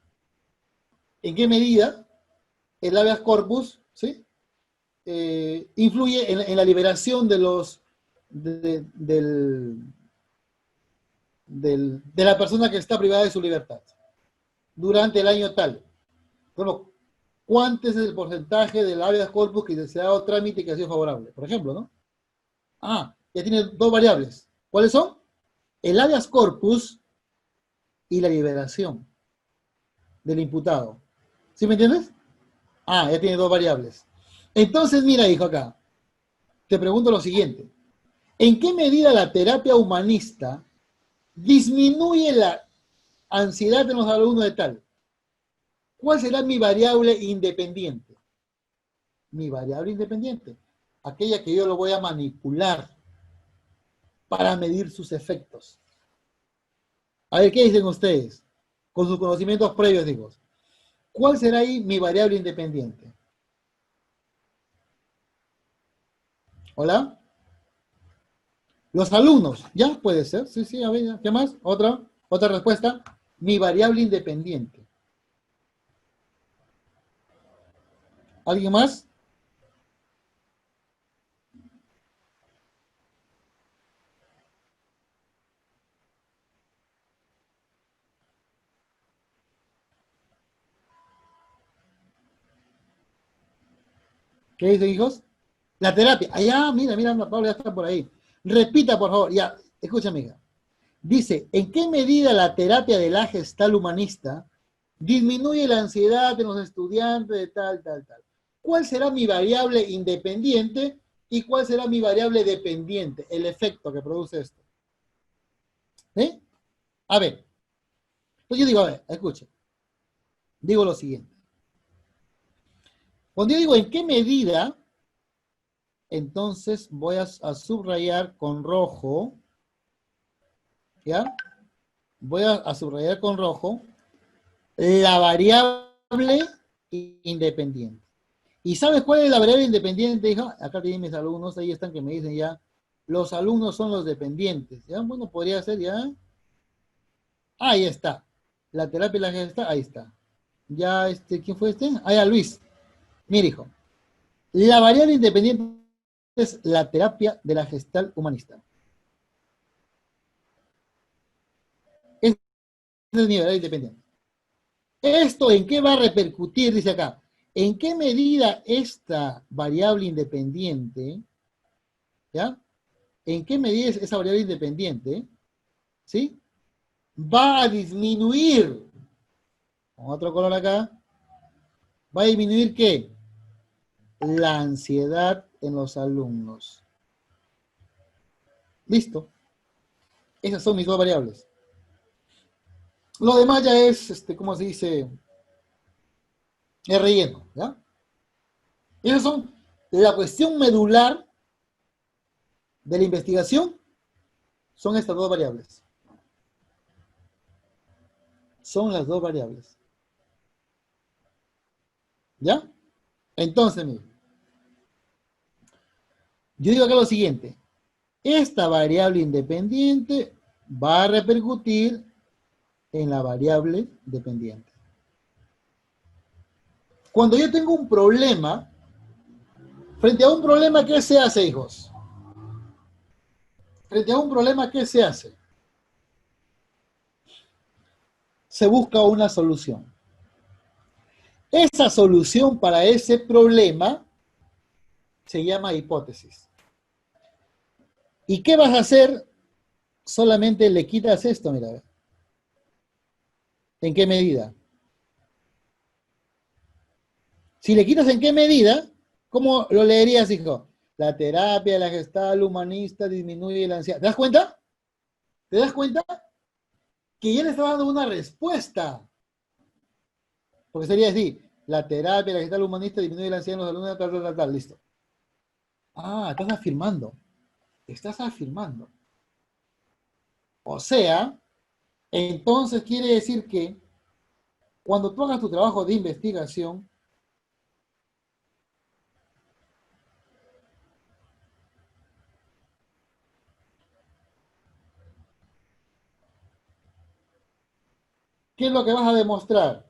en qué medida el habeas corpus, ¿sí? Influye en la liberación de la persona que está privada de su libertad durante el año tal. Bueno, ¿cuánto es el porcentaje del habeas corpus que se ha dado trámite y que ha sido favorable? Por ejemplo, ¿no? Ah, ya tiene dos variables. ¿Cuáles son? El habeas corpus y la liberación del imputado. ¿Sí me entiendes? Ah, ya tiene dos variables. Entonces, mira, hijo, acá, te pregunto lo siguiente. ¿En qué medida la terapia humanista disminuye la ansiedad de los alumnos de tal? ¿Cuál será mi variable independiente? Mi variable independiente, aquella que yo lo voy a manipular para medir sus efectos. A ver, ¿qué dicen ustedes? Con sus conocimientos previos, digo. ¿Cuál será ahí mi variable independiente? ¿Hola? Los alumnos, ¿ya? Puede ser, sí, sí, a ver, ¿qué más? Otra respuesta. Mi variable independiente. ¿Alguien más? ¿Qué dicen, hijos? La terapia. Allá, mira, mira, Pablo ya está por ahí. Repita, por favor. Ya, escúchame, hija. Dice, ¿en qué medida la terapia de la gestal humanista disminuye la ansiedad de los estudiantes de tal, tal, tal? ¿Cuál será mi variable independiente y cuál será mi variable dependiente? El efecto que produce esto. ¿Sí? A ver. Entonces yo digo, a ver, escucha. Digo lo siguiente. Cuando yo digo en qué medida, entonces voy a subrayar con rojo, ¿ya? Voy a subrayar con rojo la variable independiente. ¿Y sabes cuál es la variable independiente, hija? Acá tienen mis alumnos, ahí están que me dicen ya, los alumnos son los dependientes. ¿Ya? Bueno, podría ser ya. Ahí está. La terapia y la gesta, ahí está. Ya, ¿quién fue este? Ah, ya, Luis. Mira, hijo. La variable independiente es la terapia de la gestal humanista. Esa es mi variable independiente. ¿Esto en qué va a repercutir? Dice acá. ¿En qué medida esta variable independiente, ¿ya? ¿En qué medida esa variable independiente, ¿sí? Va a disminuir, con otro color acá, va a disminuir ¿qué? La ansiedad en los alumnos. Listo. Esas son mis dos variables. Lo demás ya es, ¿cómo se dice? Es relleno, ¿ya? Esas son la cuestión medular de la investigación, son estas dos variables. Son las dos variables. ¿Ya? Entonces, mire, yo digo acá lo siguiente. Esta variable independiente va a repercutir en la variable dependiente. Cuando yo tengo un problema, frente a un problema, ¿qué se hace, hijos? Frente a un problema, ¿qué se hace? Se busca una solución. Esa solución para ese problema se llama hipótesis. ¿Y qué vas a hacer? Solamente le quitas esto, mira. ¿En qué medida? Si le quitas en qué medida, ¿cómo lo leerías, hijo? La terapia, la gestal humanista disminuye la ansiedad. ¿Te das cuenta? ¿Te das cuenta? Que ya le está dando una respuesta. Porque sería así, la terapia, la gestal humanista disminuye la ansiedad en los alumnos, tal, tal, tal, tal, listo. Ah, estás afirmando. Estás afirmando. O sea, entonces quiere decir que cuando tú hagas tu trabajo de investigación, ¿qué es lo que vas a demostrar?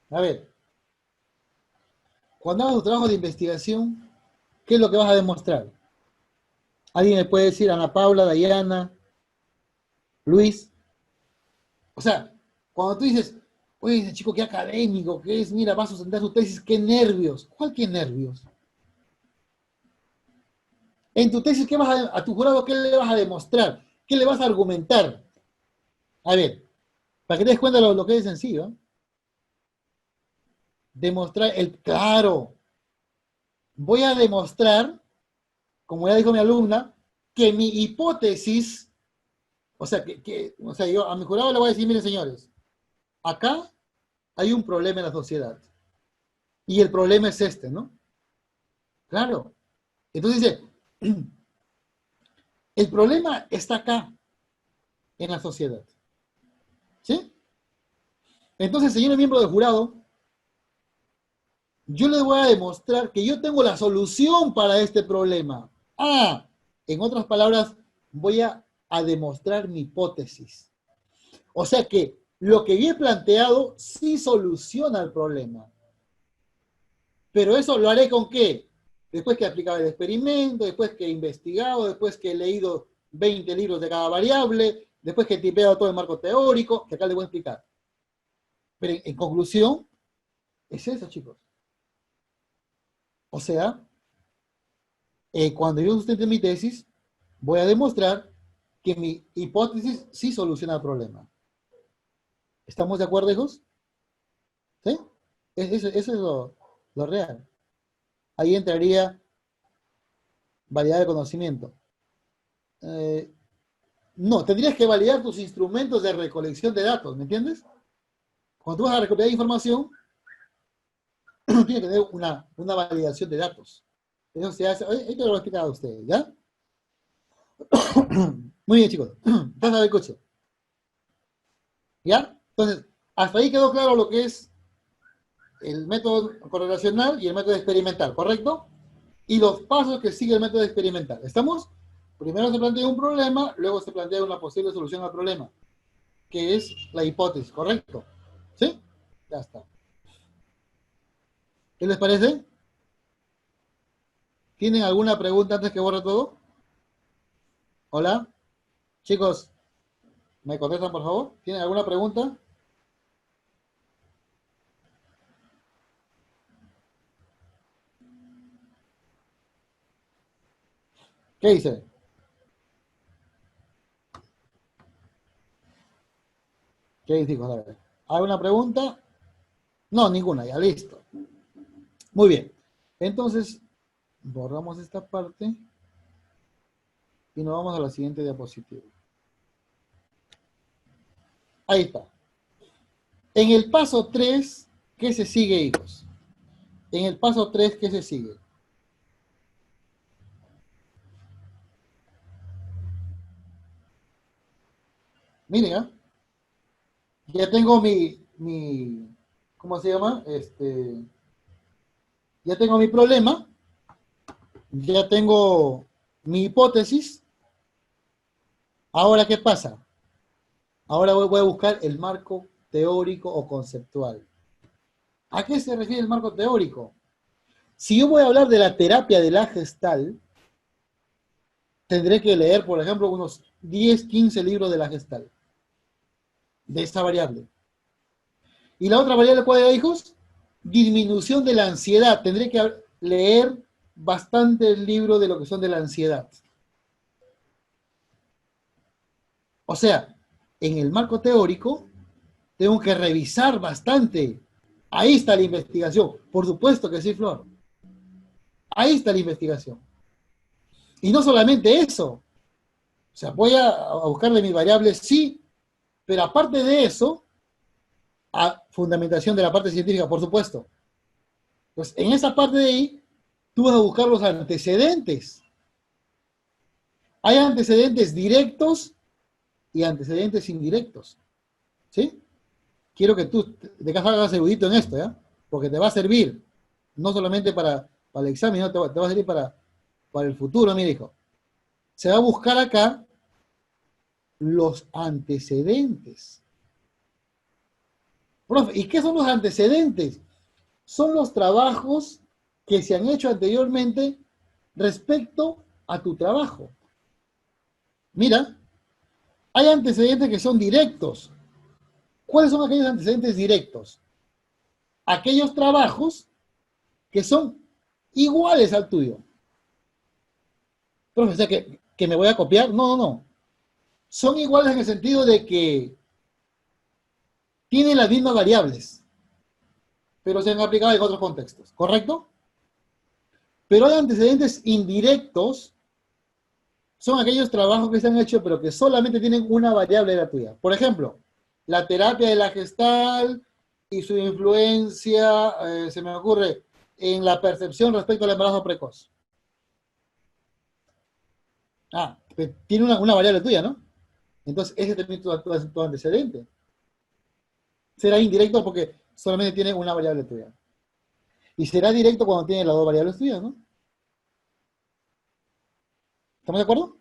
A ver, cuando hagas tu trabajo de investigación, ¿qué es lo que vas a demostrar? ¿Alguien me puede decir, Ana Paula, Dayana, Luis? O sea, cuando tú dices, oye, ese chico qué académico, que es, mira, va a sustentar su tesis, qué nervios. ¿Cuál qué nervios? En tu tesis, ¿qué vas a tu jurado, qué le vas a demostrar? ¿Qué le vas a argumentar? A ver, para que te des cuenta lo que es sencillo, ¿eh? Demostrar el, claro, voy a demostrar, como ya dijo mi alumna, que mi hipótesis, o sea, o sea, yo a mi jurado le voy a decir, miren señores, acá hay un problema en la sociedad. Y el problema es este, ¿no? Claro. Entonces dice, el problema está acá, en la sociedad. ¿Sí? Entonces, señor miembro del jurado, yo les voy a demostrar que yo tengo la solución para este problema. Ah, en otras palabras, voy a demostrar mi hipótesis. O sea que lo que yo he planteado sí soluciona el problema. Pero eso lo haré con qué? Después que he aplicado el experimento, después que he investigado, después que he leído 20 libros de cada variable, después que he tipeado todo el marco teórico, que acá les voy a explicar. Pero en conclusión, Es eso, chicos. O sea, cuando yo sustente mi tesis, voy a demostrar que mi hipótesis sí soluciona el problema. ¿Estamos de acuerdo, hijos? ¿Sí? Eso es lo real. Ahí entraría validar el conocimiento. Eh, no, tendrías que validar tus instrumentos de recolección de datos, ¿me entiendes? Cuando tú vas a recopilar información, tienes que tener una validación de datos. Eso se hace, ahí te lo voy a explicar a ustedes, ¿ya? Muy bien, chicos. Entonces, el coche. ¿Ya? Entonces, hasta ahí quedó claro lo que es el método correlacional y el método experimental, ¿correcto? Y los pasos que sigue el método experimental. ¿Estamos? Primero se plantea un problema, luego se plantea una posible solución al problema, que es la hipótesis, ¿correcto? ¿Sí? Ya está. ¿Qué les parece? ¿Tienen alguna pregunta antes que borre todo? Hola, chicos, ¿me contestan por favor? ¿Tienen alguna pregunta? ¿Qué dice? ¿Qué dice, hijos? A ver. ¿Alguna pregunta? No, ninguna, ya listo. Muy bien. Entonces, borramos esta parte y nos vamos a la siguiente diapositiva. Ahí está. En el paso 3, ¿qué se sigue, hijos? En el paso 3, ¿qué se sigue? Miren, ¿ah? Ya tengo ¿cómo se llama? Ya tengo mi problema, ya tengo mi hipótesis. Ahora, ¿qué pasa? Ahora voy a buscar el marco teórico o conceptual. ¿A qué se refiere el marco teórico? Si yo voy a hablar de la terapia de la Gestalt, tendré que leer, por ejemplo, unos 10, 15 libros de la Gestalt, de esta variable. ¿Y la otra variable cuál era, hijos? Disminución de la ansiedad. Tendré que leer bastante el libro de lo que son de la ansiedad. O sea, en el marco teórico, tengo que revisar bastante. Ahí está la investigación. Por supuesto que sí, Flor. Ahí está la investigación. Y no solamente eso. O sea, voy a buscarle mis variables, sí, pero aparte de eso, a fundamentación de la parte científica, por supuesto. Pues en esa parte de ahí, tú vas a buscar los antecedentes. Hay antecedentes directos y antecedentes indirectos. ¿Sí? Quiero que tú de casa hagas erudito en esto, ¿ya? Porque te va a servir, no solamente para el examen, no, te va a servir para el futuro, mi hijo. Se va a buscar acá los antecedentes. Profe, ¿y qué son los antecedentes? Son los trabajos que se han hecho anteriormente respecto a tu trabajo. Mira, hay antecedentes que son directos. ¿Cuáles son aquellos antecedentes directos? Aquellos trabajos que son iguales al tuyo. Profe, o sea, que me voy a copiar. No, no, no. Son iguales en el sentido de que tienen las mismas variables, pero se han aplicado en otros contextos, ¿correcto? Pero hay antecedentes indirectos, son aquellos trabajos que se han hecho, pero que solamente tienen una variable de la tuya. Por ejemplo, la terapia de la gestal y su influencia, se me ocurre, en la percepción respecto al embarazo precoz. Ah, tiene una variable tuya, ¿no? Entonces, ese también es tu antecedente. Será indirecto porque solamente tiene una variable tuya. Y será directo cuando tiene las dos variables tuyas, ¿no? ¿Estamos de acuerdo?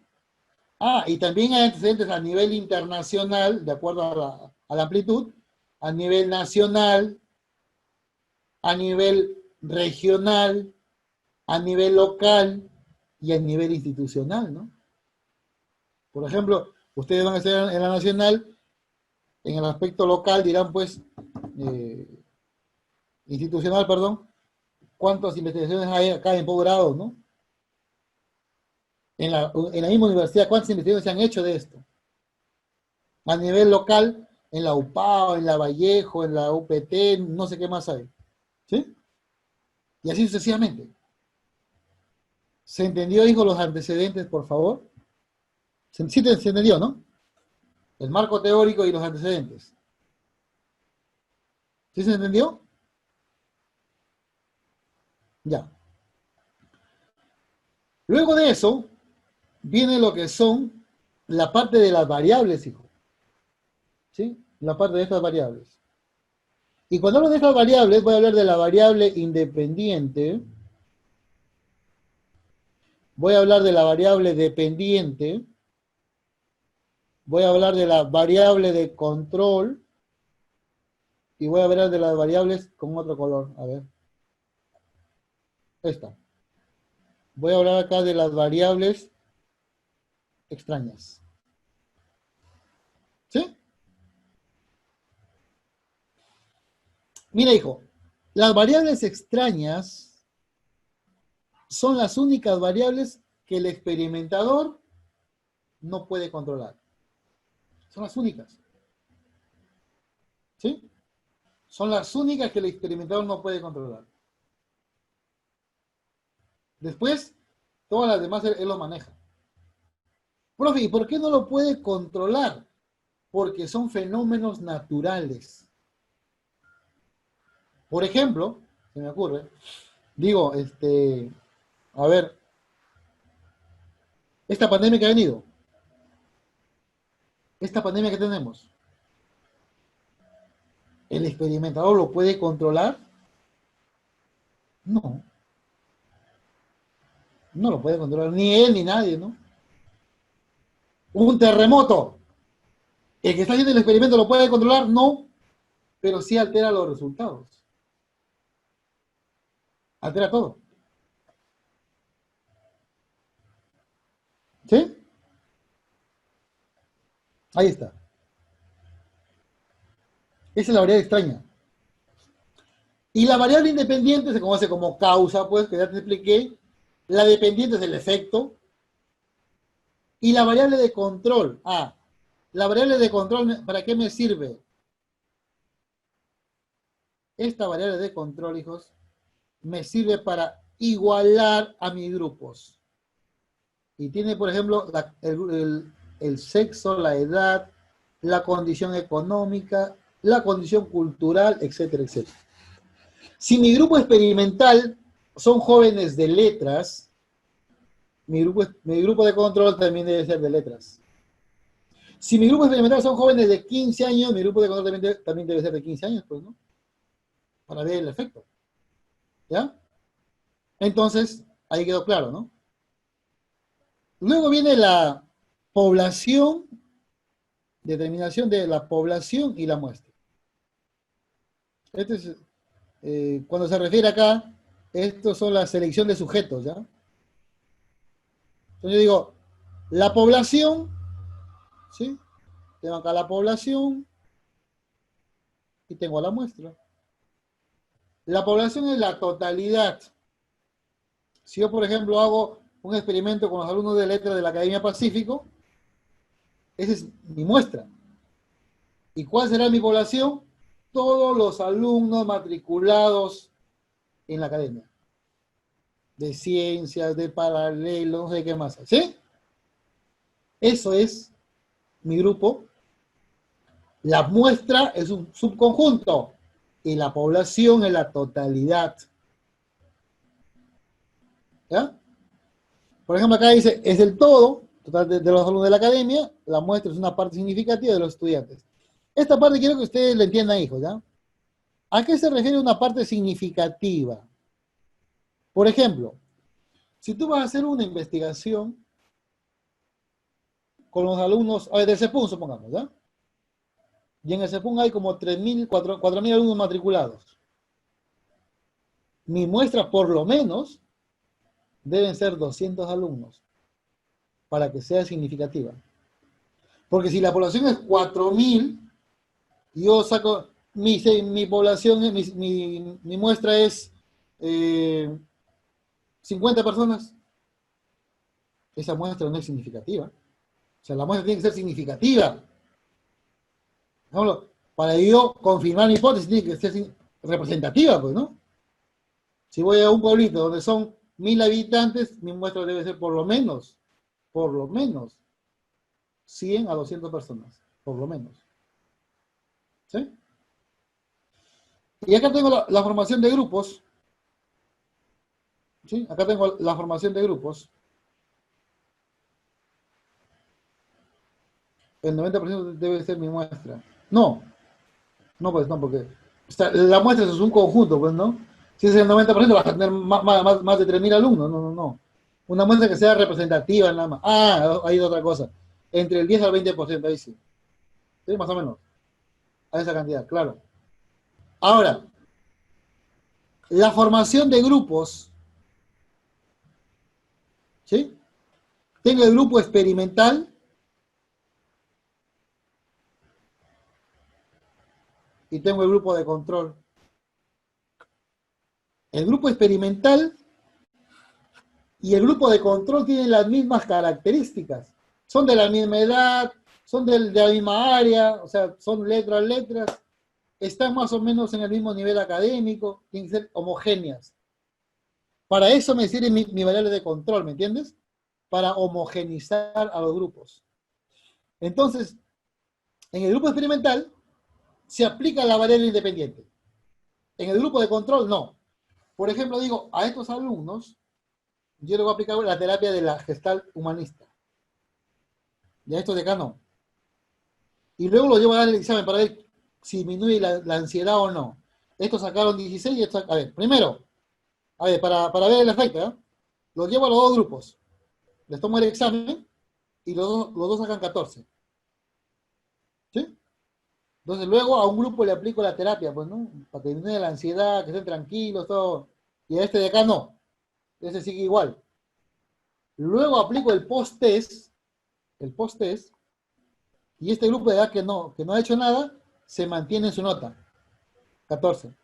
Ah, y también hay antecedentes a nivel internacional, de acuerdo a la amplitud, a nivel nacional, a nivel regional, a nivel local y a nivel institucional, ¿no? Por ejemplo, ustedes van a estar en la nacional, en el aspecto local dirán, pues, institucional, perdón, cuántas investigaciones hay acá en posgrado, ¿no? En la misma universidad, ¿cuántas investigaciones se han hecho de esto? A nivel local, en la UPAO, en la Vallejo, en la UPT, no sé qué más hay. ¿Sí? Y así sucesivamente. ¿Se entendió, hijo, los antecedentes, por favor? Sí, se entendió, ¿no? El marco teórico y los antecedentes. ¿Sí se entendió? Ya. Luego de eso, viene lo que son la parte de las variables, hijo. ¿Sí? La parte de estas variables. Y cuando hablo de estas variables, voy a hablar de la variable independiente, voy a hablar de la variable dependiente, voy a hablar de la variable de control y voy a hablar de las variables con otro color. A ver. Esta. Voy a hablar acá de las variables extrañas. ¿Sí? Mira, hijo, las variables extrañas son las únicas variables que el experimentador no puede controlar. Son las únicas. ¿Sí? Son las únicas que el experimentador no puede controlar. Después, todas las demás él lo maneja. Profe, ¿y por qué no lo puede controlar? Porque son fenómenos naturales. Por ejemplo, se me ocurre, digo, a ver, esta pandemia que ha venido, esta pandemia que tenemos, ¿el experimentador lo puede controlar? No, no lo puede controlar ni él ni nadie, ¿no? Un terremoto, ¿el que está haciendo el experimento lo puede controlar? No, pero sí altera los resultados. Altera todo. ¿Sí? Ahí está. Esa es la variable extraña. Y la variable independiente se conoce como causa, pues, que ya te expliqué. La dependiente es el efecto. Y la variable de control. La variable de control, ¿para qué me sirve? Esta variable de control, hijos, me sirve para igualar a mis grupos. Y tiene, por ejemplo, el sexo, la edad, la condición económica, la condición cultural, etcétera, etcétera. Si mi grupo experimental son jóvenes de letras, mi grupo de control también debe ser de letras. Si mi grupo experimental son jóvenes de 15 años, mi grupo de control también debe ser de 15 años, pues, ¿no? Para ver el efecto. ¿Ya? Entonces, ahí quedó claro, ¿no? Luego viene la población, determinación de la población y la muestra. Este es, cuando se refiere acá, estos son la selección de sujetos, ¿ya? Entonces yo digo, la población, ¿sí? Tengo acá la población y tengo la muestra. La población es la totalidad. Si yo, por ejemplo, hago un experimento con los alumnos de letras de la Academia Pacífico, esa es mi muestra. ¿Y cuál será mi población? Todos los alumnos matriculados en la academia. De ciencias, de paralelo, no sé qué más. ¿Sí? Eso es mi grupo. La muestra es un subconjunto y la población es la totalidad. ¿Ya? Por ejemplo, acá dice, es el todo total de los alumnos de la academia, la muestra es una parte significativa de los estudiantes. Esta parte quiero que ustedes la entiendan, hijos, ¿ya? ¿A qué se refiere una parte significativa? Por ejemplo, si tú vas a hacer una investigación con los alumnos, a ver, del CEPUN, supongamos, ¿ya? Y en el CEPUN hay como 3.000, 4.000 alumnos matriculados. Mi muestra, por lo menos, deben ser 200 alumnos para que sea significativa. Porque si la población es 4.000, yo saco, mi población, mi muestra es 50 personas. Esa muestra no es significativa. O sea, la muestra tiene que ser significativa. Por ejemplo, para yo confirmar mi hipótesis tiene que ser representativa, pues, ¿no? Si voy a un pueblito donde son 1000 habitantes, mi muestra debe ser por lo menos, 100 a 200 personas, por lo menos. ¿Sí? Y acá tengo la formación de grupos. ¿Sí? Acá tengo la formación de grupos. El 90% debe ser mi muestra. No, no, pues no, porque o sea, la muestra es un conjunto, pues, ¿no? Si es el 90% vas a tener más de 3000 alumnos. No, no, no. Una muestra que sea representativa nada más. Ah, ahí hay otra cosa. Entre el 10 al 20%, ahí sí. Sí, más o menos. A esa cantidad, claro. Ahora, la formación de grupos, ¿sí? Tengo el grupo experimental y tengo el grupo de control. El grupo experimental y el grupo de control tienen las mismas características. Son de la misma edad, son de la misma área, o sea, son letras, están más o menos en el mismo nivel académico, tienen que ser homogéneas. Para eso me sirve mi variable de control, ¿me entiendes? Para homogenizar a los grupos. Entonces, en el grupo experimental se aplica la variable independiente. En el grupo de control, no. Por ejemplo, digo, a estos alumnos, yo le voy a aplicar la terapia de la gestal humanista. Y a estos de acá no. Y luego lo llevo a dar el examen para ver si disminuye la ansiedad o no. Estos sacaron 16 y estos, a ver, primero, a ver, para ver el efecto, ¿eh? Los llevo a los dos grupos. Les tomo el examen y los dos sacan 14. ¿Sí? Entonces luego a un grupo le aplico la terapia, pues, ¿no? Para que disminuya la ansiedad, que estén tranquilos, todo. Y a este de acá no. Ese sigue igual. Luego aplico el post-test, y este grupo de edad que no ha hecho nada, se mantiene en su nota, 14.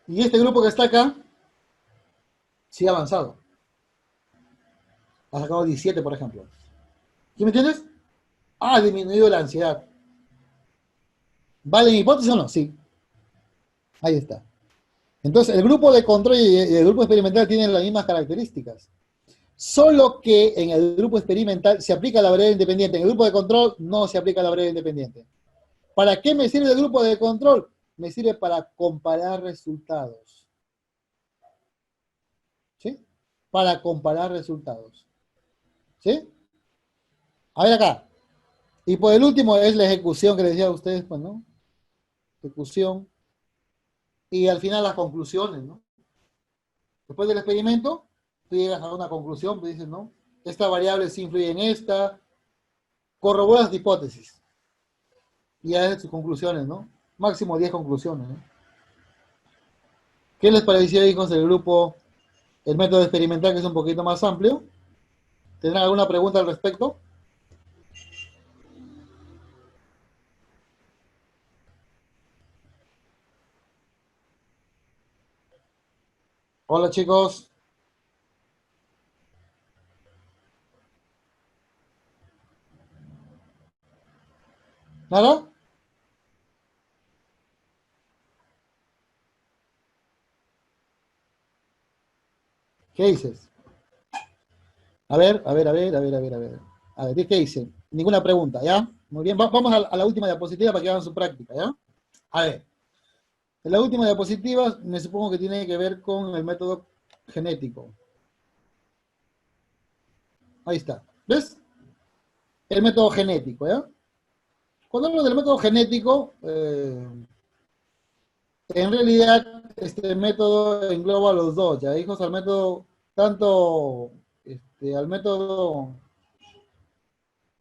Y este grupo que está acá, sigue avanzado. Ha sacado 17, por ejemplo. ¿Sí me entiendes? Ha disminuido la ansiedad. ¿Vale mi hipótesis o no? Sí. Ahí está. Entonces, el grupo de control y el grupo experimental tienen las mismas características. Solo que en el grupo experimental se aplica la variable independiente. En el grupo de control no se aplica la variable independiente. ¿Para qué me sirve el grupo de control? Me sirve para comparar resultados. ¿Sí? Para comparar resultados. ¿Sí? A ver acá. Y por el último es la ejecución que les decía a ustedes, pues, ¿no? Ejecución. Y al final las conclusiones, ¿no? Después del experimento, tú llegas a una conclusión, pues dices, ¿no? Esta variable sí influye en esta, corroboras la hipótesis. Y haces tus conclusiones, ¿no? Máximo 10 conclusiones, ¿no? ¿Qué les pareció, hijos, del grupo, el método experimental, que es un poquito más amplio? ¿Tendrán alguna pregunta al respecto? Hola, chicos. ¿Nada? ¿Qué dices? A ver, a ver, a ver, a ver, a ver, a ver. A ver, ¿qué dicen? Ninguna pregunta, ¿ya? Muy bien, vamos a la última diapositiva para que hagan su práctica, ¿ya? A ver, en la última diapositiva me supongo que tiene que ver con el método genético. Ahí está. ¿Ves? El método genético, ¿ya? Cuando hablo del método genético, en realidad este método engloba los dos, ¿ya? Hijos, al método, tanto al método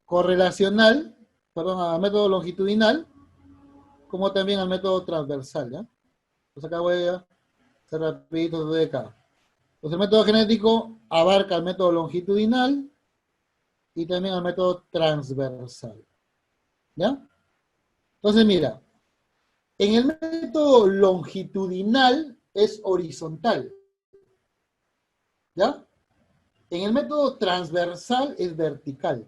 correlacional, perdón, al método longitudinal, como también al método transversal, ¿ya? Pues acá voy a hacer rapidito de acá. Pues el método genético abarca el método longitudinal y también el método transversal, ¿ya? Entonces, mira, en el método longitudinal es horizontal, ¿ya? En el método transversal es vertical.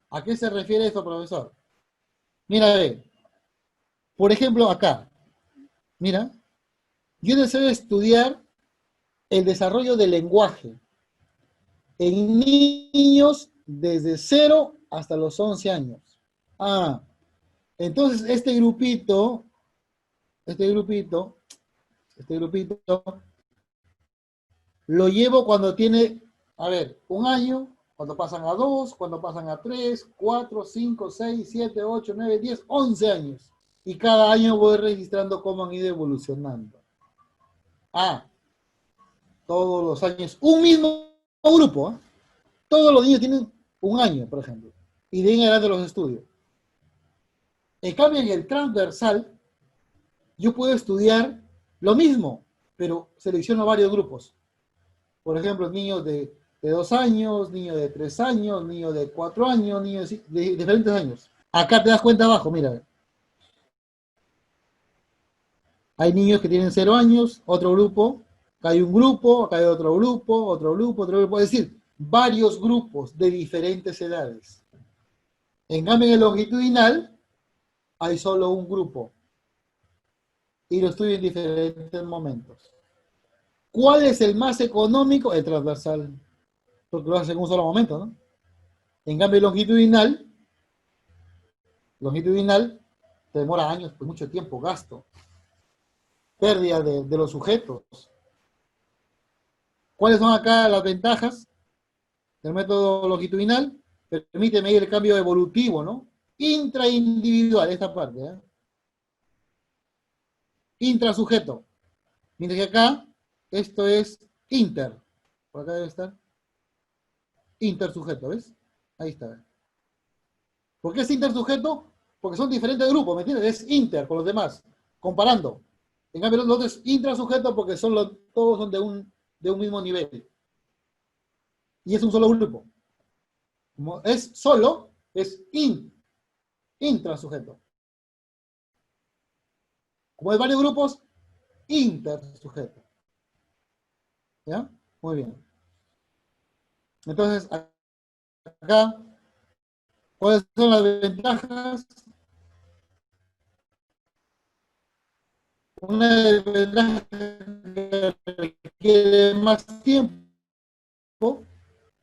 ¿A qué se refiere esto, profesor? Mira, ve, por ejemplo, acá, mira, yo deseo estudiar el desarrollo del lenguaje en niños desde 0 hasta los 11 años. Ah, entonces este grupito, este grupito, lo llevo cuando tiene, a ver, 1 año, cuando pasan a 2, cuando pasan a 3, 4, 5, 6, 7, 8, 9, 10, 11 años. Y cada año voy registrando cómo han ido evolucionando. Ah, todos los años, un mismo grupo, ¿eh? Todos los niños tienen 1 año, por ejemplo, y de ahí en adelante los estudios. En cambio, en el transversal, yo puedo estudiar lo mismo, pero selecciono varios grupos. Por ejemplo, niños de 2 años, niños de 3 años, niños de 4 años, niños de diferentes años. Acá te das cuenta abajo, mira. Hay niños que tienen 0 años, otro grupo, acá hay un grupo, acá hay otro grupo, otro grupo, otro grupo. Es decir, varios grupos de diferentes edades. En cambio, en el longitudinal hay solo un grupo y lo estudio en diferentes momentos. ¿Cuál es el más económico? El transversal, porque lo hace en un solo momento, ¿no? En cambio, el longitudinal te demora años, pues mucho tiempo, gasto, pérdida de los sujetos. ¿Cuáles son acá las ventajas del método longitudinal? Permite medir el cambio evolutivo, ¿no? Intraindividual, esta parte, ¿eh? Intrasujeto. Mientras que acá, esto es inter. Por acá debe estar. Intersujeto, ¿ves? Ahí está. ¿Por qué es intersujeto? Porque son diferentes grupos, ¿me entiendes? Es inter con los demás, comparando. En cambio, los otros es intrasujeto porque todos son de un mismo nivel. Y es un solo grupo. Como es solo, es intrasujeto. Como hay varios grupos, intersujeto. ¿Ya? Muy bien. Entonces, acá, ¿cuáles son las ventajas? Una desventaja que requiere más tiempo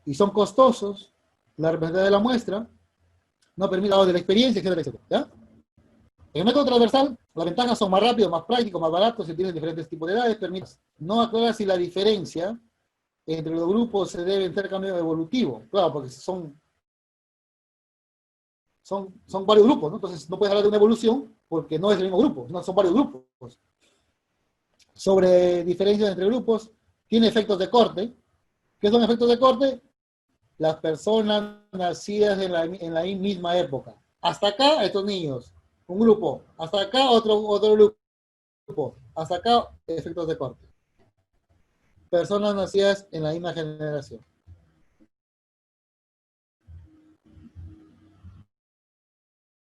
y son costosos. La representación de la muestra no permite la de la experiencia, etcétera, etcétera. ¿Ya? En el método transversal, las ventajas son más rápidos, más prácticos, más baratos, se tienen diferentes tipos de edades, permite no aclarar si la diferencia entre los grupos se debe ser cambio evolutivo. Claro, porque son varios grupos, ¿no? Entonces no puedes hablar de una evolución porque no es el mismo grupo, no, son varios grupos. Sobre diferencias entre grupos, tiene efectos de corte. ¿Qué son efectos de corte? Las personas nacidas en la misma época. Hasta acá, estos niños, un grupo. Hasta acá, otro grupo. Hasta acá, efectos de corte. Personas nacidas en la misma generación.